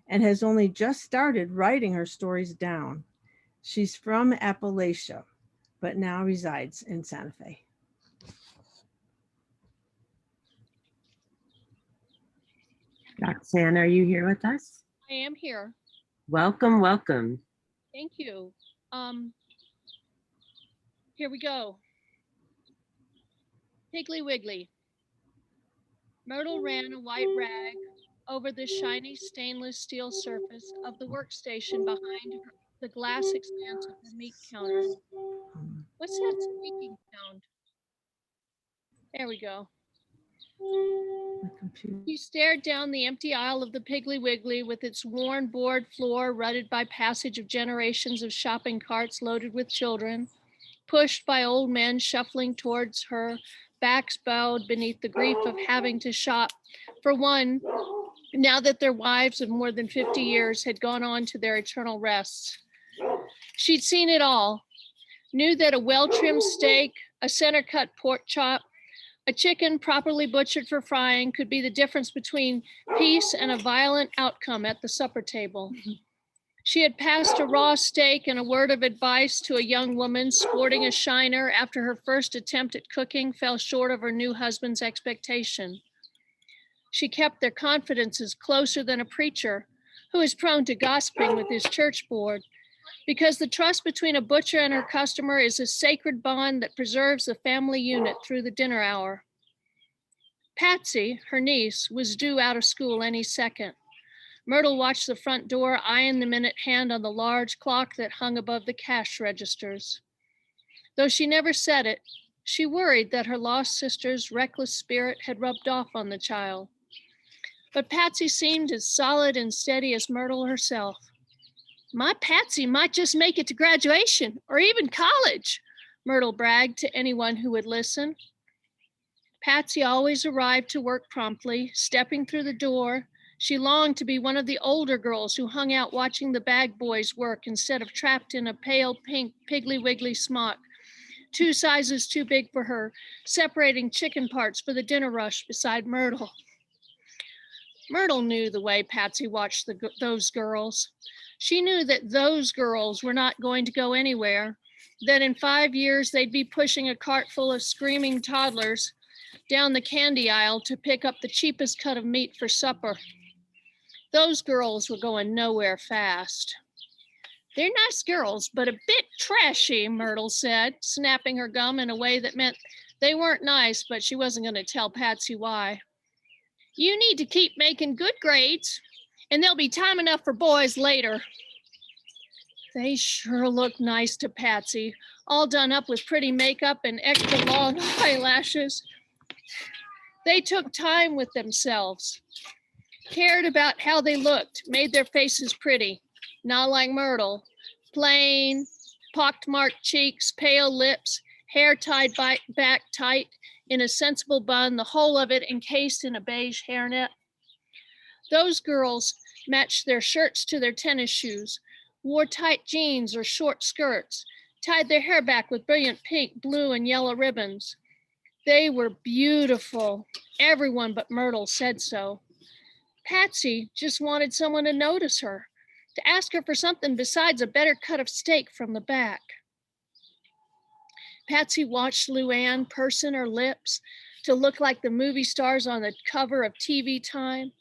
and has only just started writing her stories down. She's from Appalachia, but now resides in Santa Fe. Roxanne, are you here with us? I am here. Welcome, welcome. Thank you. Here we go. Piggly Wiggly. Myrtle ran a white rag over the shiny stainless steel surface of the workstation behind her, the glass expanse of the meat counter. What's that squeaking sound? There we go. He stared down the empty aisle of the Piggly Wiggly with its worn board floor rutted by passage of generations of shopping carts loaded with children, pushed by old men shuffling towards her, backs bowed beneath the grief of having to shop for one, now that their wives of more than 50 years had gone on to their eternal rests. She'd seen it all, knew that a well-trimmed steak, a center-cut pork chop, a chicken properly butchered for frying could be the difference between peace and a violent outcome at the supper table. She had passed a raw steak and a word of advice to a young woman sporting a shiner after her first attempt at cooking fell short of her new husband's expectation. She kept their confidences closer than a preacher who is prone to gossiping with his church board, because the trust between a butcher and her customer is a sacred bond that preserves the family unit through the dinner hour. Patsy, her niece, was due out of school any second. Myrtle watched the front door, eyeing the minute hand on the large clock that hung above the cash registers. Though she never said it, she worried that her lost sister's reckless spirit had rubbed off on the child. But Patsy seemed as solid and steady as Myrtle herself. My Patsy might just make it to graduation or even college, Myrtle bragged to anyone who would listen. Patsy always arrived to work promptly. Stepping through the door, she longed to be one of the older girls who hung out watching the bag boys work instead of trapped in a pale pink Piggly Wiggly smock, 2 sizes too big for her, separating chicken parts for the dinner rush beside Myrtle. Myrtle knew the way Patsy watched those girls. She knew that those girls were not going to go anywhere, that in 5 years they'd be pushing a cart full of screaming toddlers down the candy aisle to pick up the cheapest cut of meat for supper. Those girls were going nowhere fast. They're nice girls, but a bit trashy, Myrtle said, snapping her gum in a way that meant they weren't nice, but she wasn't going to tell Patsy why. You need to keep making good grades, and there'll be time enough for boys later. They sure look nice to Patsy, all done up with pretty makeup and extra long eyelashes. They took time with themselves, cared about how they looked, made their faces pretty, not like Myrtle. Plain, pockmarked cheeks, pale lips, hair tied back tight in a sensible bun, the whole of it encased in a beige hairnet. Those girls matched their shirts to their tennis shoes, wore tight jeans or short skirts, tied their hair back with brilliant pink, blue, and yellow ribbons. They were beautiful. Everyone but Myrtle said so. Patsy just wanted someone to notice her, to ask her for something besides a better cut of steak from the back. Patsy watched Luann pursen her lips to look like the movie stars on the cover of TV Time.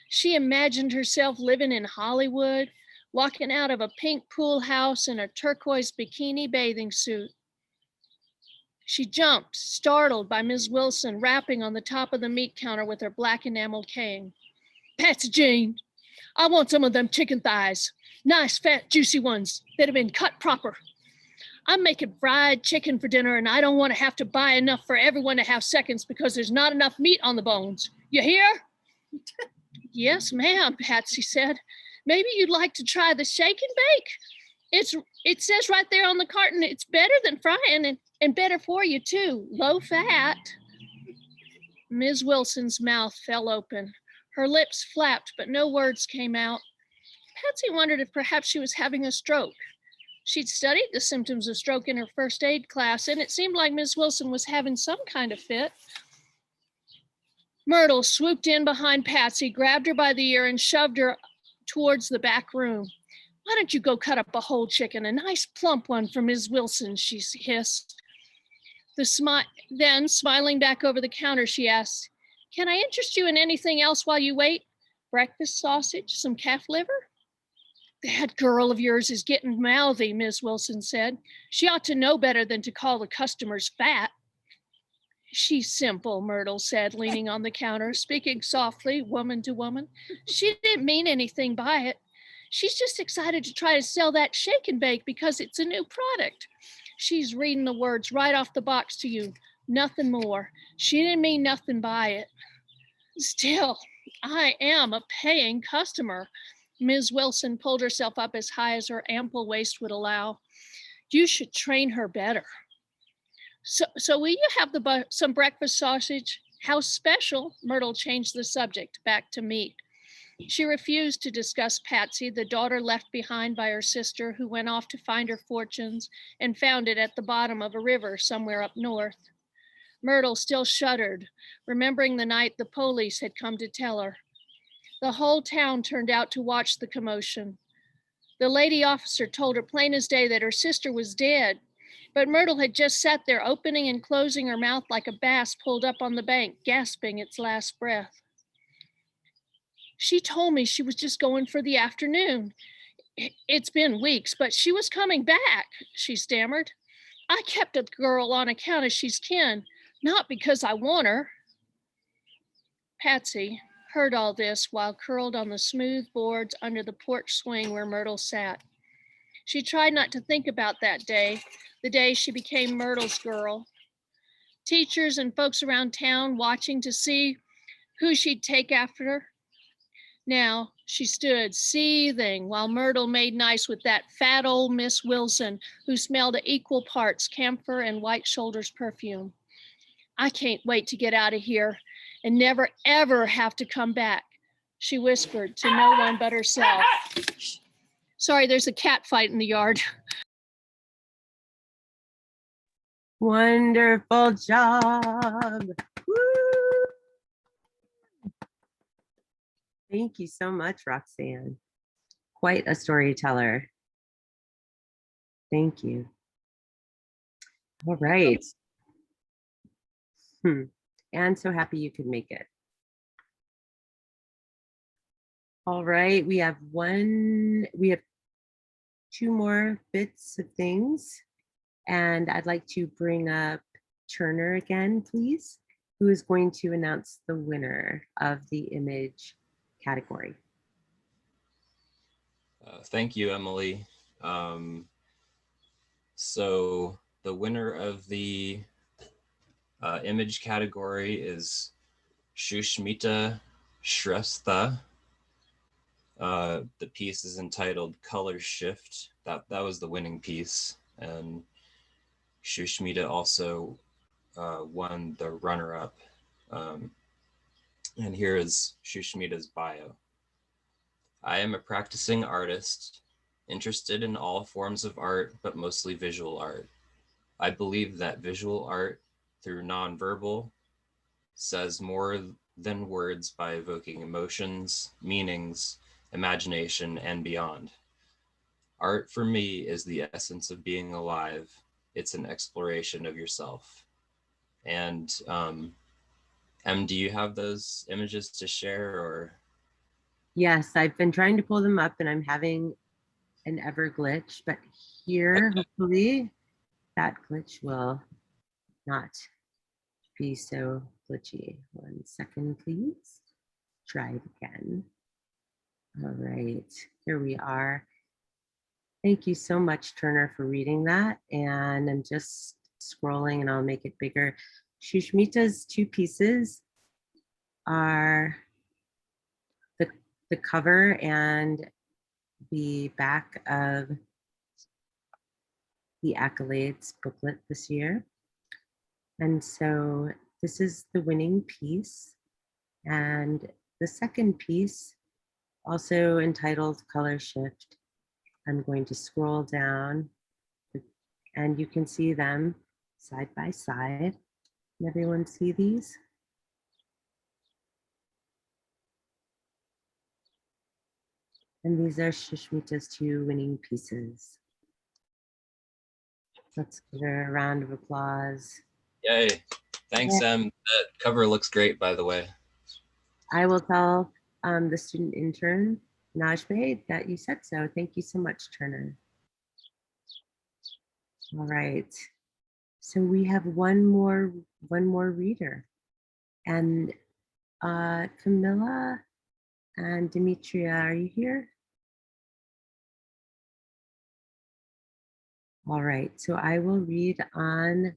She imagined herself living in Hollywood, walking out of a pink pool house in a turquoise bikini bathing suit. She jumped, startled by Ms. Wilson rapping on the top of the meat counter with her black enameled cane. Patsy Jane, I want some of them chicken thighs. Nice, fat, juicy ones that have been cut proper. I'm making fried chicken for dinner and I don't want to have to buy enough for everyone to have seconds because there's not enough meat on the bones. You hear? Yes, ma'am, Patsy said. Maybe you'd like to try the shake and bake. It says right there on the carton, it's better than frying and better for you too, low fat. Ms. Wilson's mouth fell open. Her lips flapped, but no words came out. Patsy wondered if perhaps she was having a stroke. She'd studied the symptoms of stroke in her first aid class, and it seemed like Ms. Wilson was having some kind of fit. Myrtle swooped in behind Patsy, grabbed her by the ear, and shoved her towards the back room. Why don't you go cut up a whole chicken, a nice plump one for Ms. Wilson, she hissed. Then, smiling back over the counter, she asked, can I interest you in anything else while you wait? Breakfast sausage, some calf liver? That girl of yours is getting mouthy, Ms. Wilson said. She ought to know better than to call the customers fat. She's simple, Myrtle said, leaning on the counter, speaking softly, woman to woman. She didn't mean anything by it. She's just excited to try to sell that shake and bake because it's a new product. She's reading the words right off the box to you, nothing more. She didn't mean nothing by it. Still, I am a paying customer. Ms. Wilson pulled herself up as high as her ample waist would allow. You should train her better. So will you have some breakfast sausage? How special? Myrtle changed the subject back to meat. She refused to discuss Patsy, the daughter left behind by her sister who went off to find her fortunes and found it at the bottom of a river somewhere up north. Myrtle still shuddered, remembering the night the police had come to tell her. The whole town turned out to watch the commotion. The lady officer told her plain as day that her sister was dead, but Myrtle had just sat there opening and closing her mouth like a bass pulled up on the bank, gasping its last breath. She told me she was just going for the afternoon. It's been weeks, but she was coming back, she stammered. I kept the girl on account of she's kin, not because I want her. Patsy heard all this while curled on the smooth boards under the porch swing where Myrtle sat. She tried not to think about that day, the day she became Myrtle's girl. Teachers and folks around town watching to see who she'd take after her. Now she stood seething while Myrtle made nice with that fat old Miss Wilson who smelled at equal parts camphor and White Shoulders perfume. I can't wait to get out of here and never ever have to come back, she whispered to no one but herself. Sorry, there's a cat fight in the yard. Wonderful job. Woo! Thank you so much, Roxanne. Quite a storyteller. Thank you. All right. And so happy you could make it. All right, we have two more bits of things. And I'd like to bring up Turner again, please, who is going to announce the winner of the image category. Thank you, Emily. So the winner of the image category is Shushmita Shrestha. The piece is entitled Color Shift. That was the winning piece. And Shushmita also won the runner-up. And here is Shushmita's bio. I am a practicing artist, interested in all forms of art, but mostly visual art. I believe that visual art, through nonverbal, says more than words by evoking emotions, meanings, imagination, and beyond. Art for me is the essence of being alive. It's an exploration of yourself. And Em, do you have those images to share, or? Yes, I've been trying to pull them up and I'm having an ever glitch, but here, hopefully that glitch will not be so glitchy. 1 second, please. Try it again. All right, here we are. Thank you so much, Turner, for reading that. And I'm just scrolling and I'll make it bigger. Shushmita's 2 pieces are the cover and the back of the accolades booklet this year. And so this is the winning piece. And the second piece, also entitled Color Shift. I'm going to scroll down and you can see them side by side. Can everyone see these? And these are Shushmita's 2 winning pieces. Let's give her a round of applause. Yay. Thanks, Yeah. Em. The cover looks great, by the way. I will tell the student intern, Najme, that you said so. Thank you so much, Turner. All right. So we have one more reader. And Camilla and Demetria, are you here? All right, so I will read on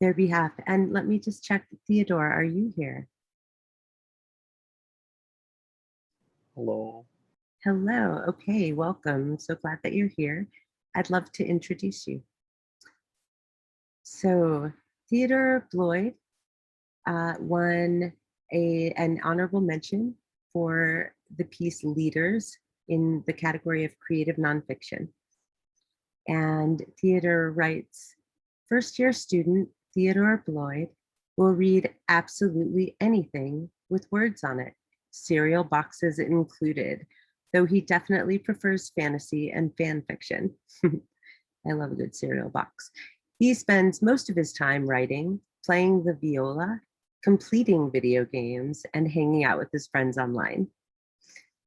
their behalf. And let me just check, Theodore, are you here? Hello. Hello, okay, welcome. So glad that you're here. I'd love to introduce you. So Theodore Bloyd won an honorable mention for the piece Leaders in the category of creative nonfiction. And Theodore writes, first-year student Theodore Bloyd will read absolutely anything with words on it, cereal boxes included, though he definitely prefers fantasy and fan fiction. I love a good cereal box. He spends most of his time writing, playing the viola, completing video games, and hanging out with his friends online.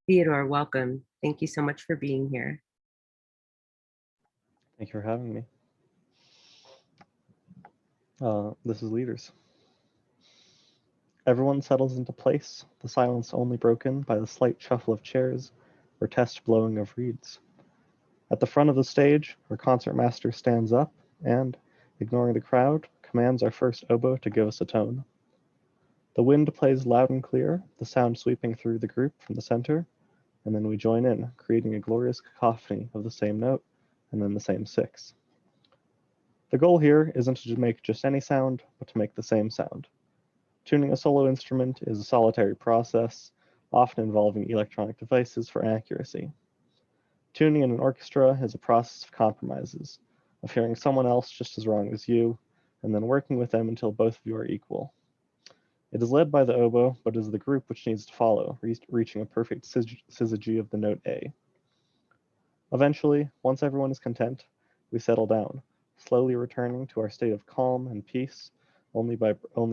Theodore, welcome. Thank you so much for being here. Thank you for having me. This is Leaders. Everyone settles into place, the silence only broken by the slight shuffle of chairs or test blowing of reeds. At the front of the stage, our concertmaster stands up and, ignoring the crowd, commands our first oboe to give us a tone. The wind plays loud and clear, the sound sweeping through the group from the center, and then we join in, creating a glorious cacophony of the same note and then the same 6. The goal here isn't to make just any sound, but to make the same sound. Tuning a solo instrument is a solitary process, often involving electronic devices for accuracy. Tuning in an orchestra is a process of compromises, of hearing someone else just as wrong as you, and then working with them until both of you are equal. It is led by the oboe, but is the group which needs to follow, reaching a perfect syzygy of the note A. Eventually, once everyone is content, we settle down, slowly returning to our state of calm and peace, only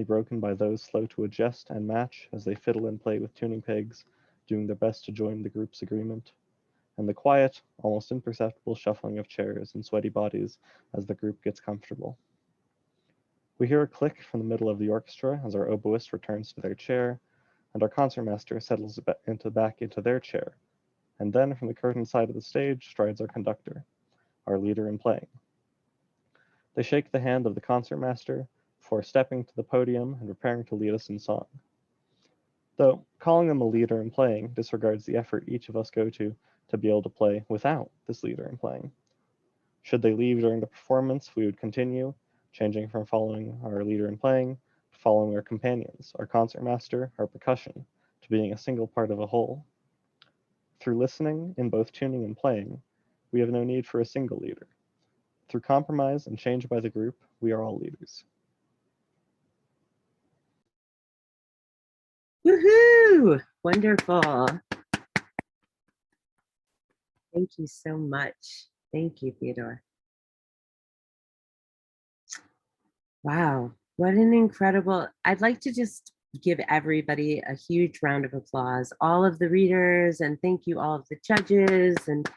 broken by those slow to adjust and match as they fiddle and play with tuning pegs, doing their best to join the group's agreement, and the quiet, almost imperceptible shuffling of chairs and sweaty bodies as the group gets comfortable. We hear a click from the middle of the orchestra as our oboist returns to their chair, and our concertmaster settles back into their chair, and then from the curtain side of the stage strides our conductor, our leader in playing. They shake the hand of the concertmaster before stepping to the podium and preparing to lead us in song. Though calling them a leader in playing disregards the effort each of us go to be able to play without this leader in playing. Should they leave during the performance, we would continue, changing from following our leader in playing to following our companions, our concertmaster, our percussion, to being a single part of a whole. Through listening in both tuning and playing, we have no need for a single leader. Through compromise and change by the group, we are all leaders. Woohoo! Wonderful. Thank you so much. Thank you, Theodore. Wow, what an incredible, I'd like to just give everybody a huge round of applause, all of the readers, and thank you all of the judges and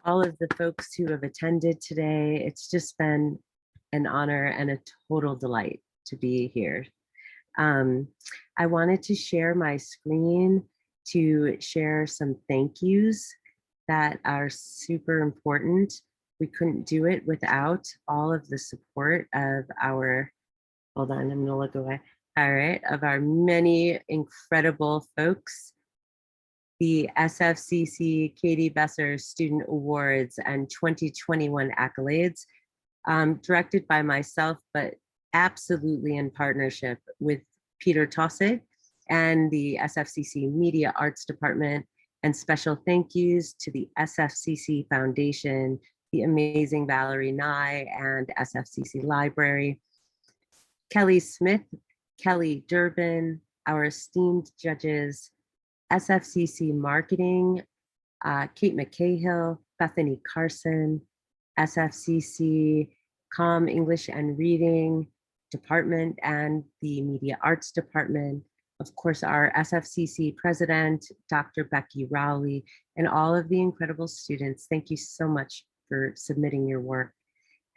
all of the folks who have attended today. It's just been an honor and a total delight to be here. I wanted to share my screen to share some thank yous that are super important. We couldn't do it without all of the support of our, hold on, I'm gonna look away. All right, of our many incredible folks. The SFCC Katie Besser Student Awards and 2021 accolades, directed by myself, but absolutely in partnership with Peter Tossick and the SFCC Media Arts Department, and special thank yous to the SFCC Foundation, the amazing Valerie Nye and SFCC Library, Kelly Smith, Kelly Durbin, our esteemed judges, SFCC Marketing, Kate McCahill, Bethany Carson, SFCC Com English and Reading Department and the Media Arts Department, of course, our SFCC President, Dr. Becky Rowley, and all of the incredible students. Thank you so much for submitting your work.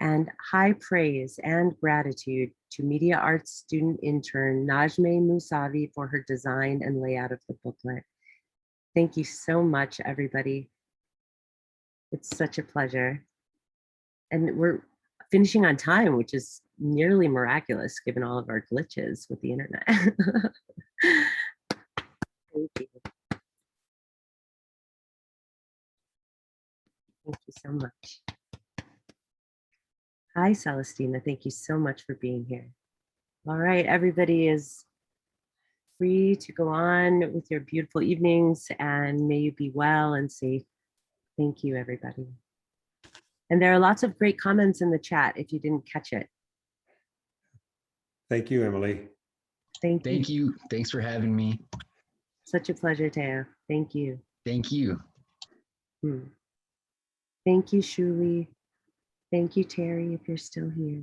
And high praise and gratitude to Media Arts student intern Najme Musavi for her design and layout of the booklet. Thank you so much, everybody. It's such a pleasure. And we're finishing on time, which is nearly miraculous given all of our glitches with the internet. Thank you. Thank you so much. Hi, Celestina. Thank you so much for being here. All right, everybody is free to go on with your beautiful evenings, and may you be well and safe. Thank you, everybody. And there are lots of great comments in the chat if you didn't catch it. Thank you, Emily. Thank you. Thanks for having me. Such a pleasure, Teo. Thank you. Thank you. Thank you, Shuli. Thank you, Terry, if you're still here.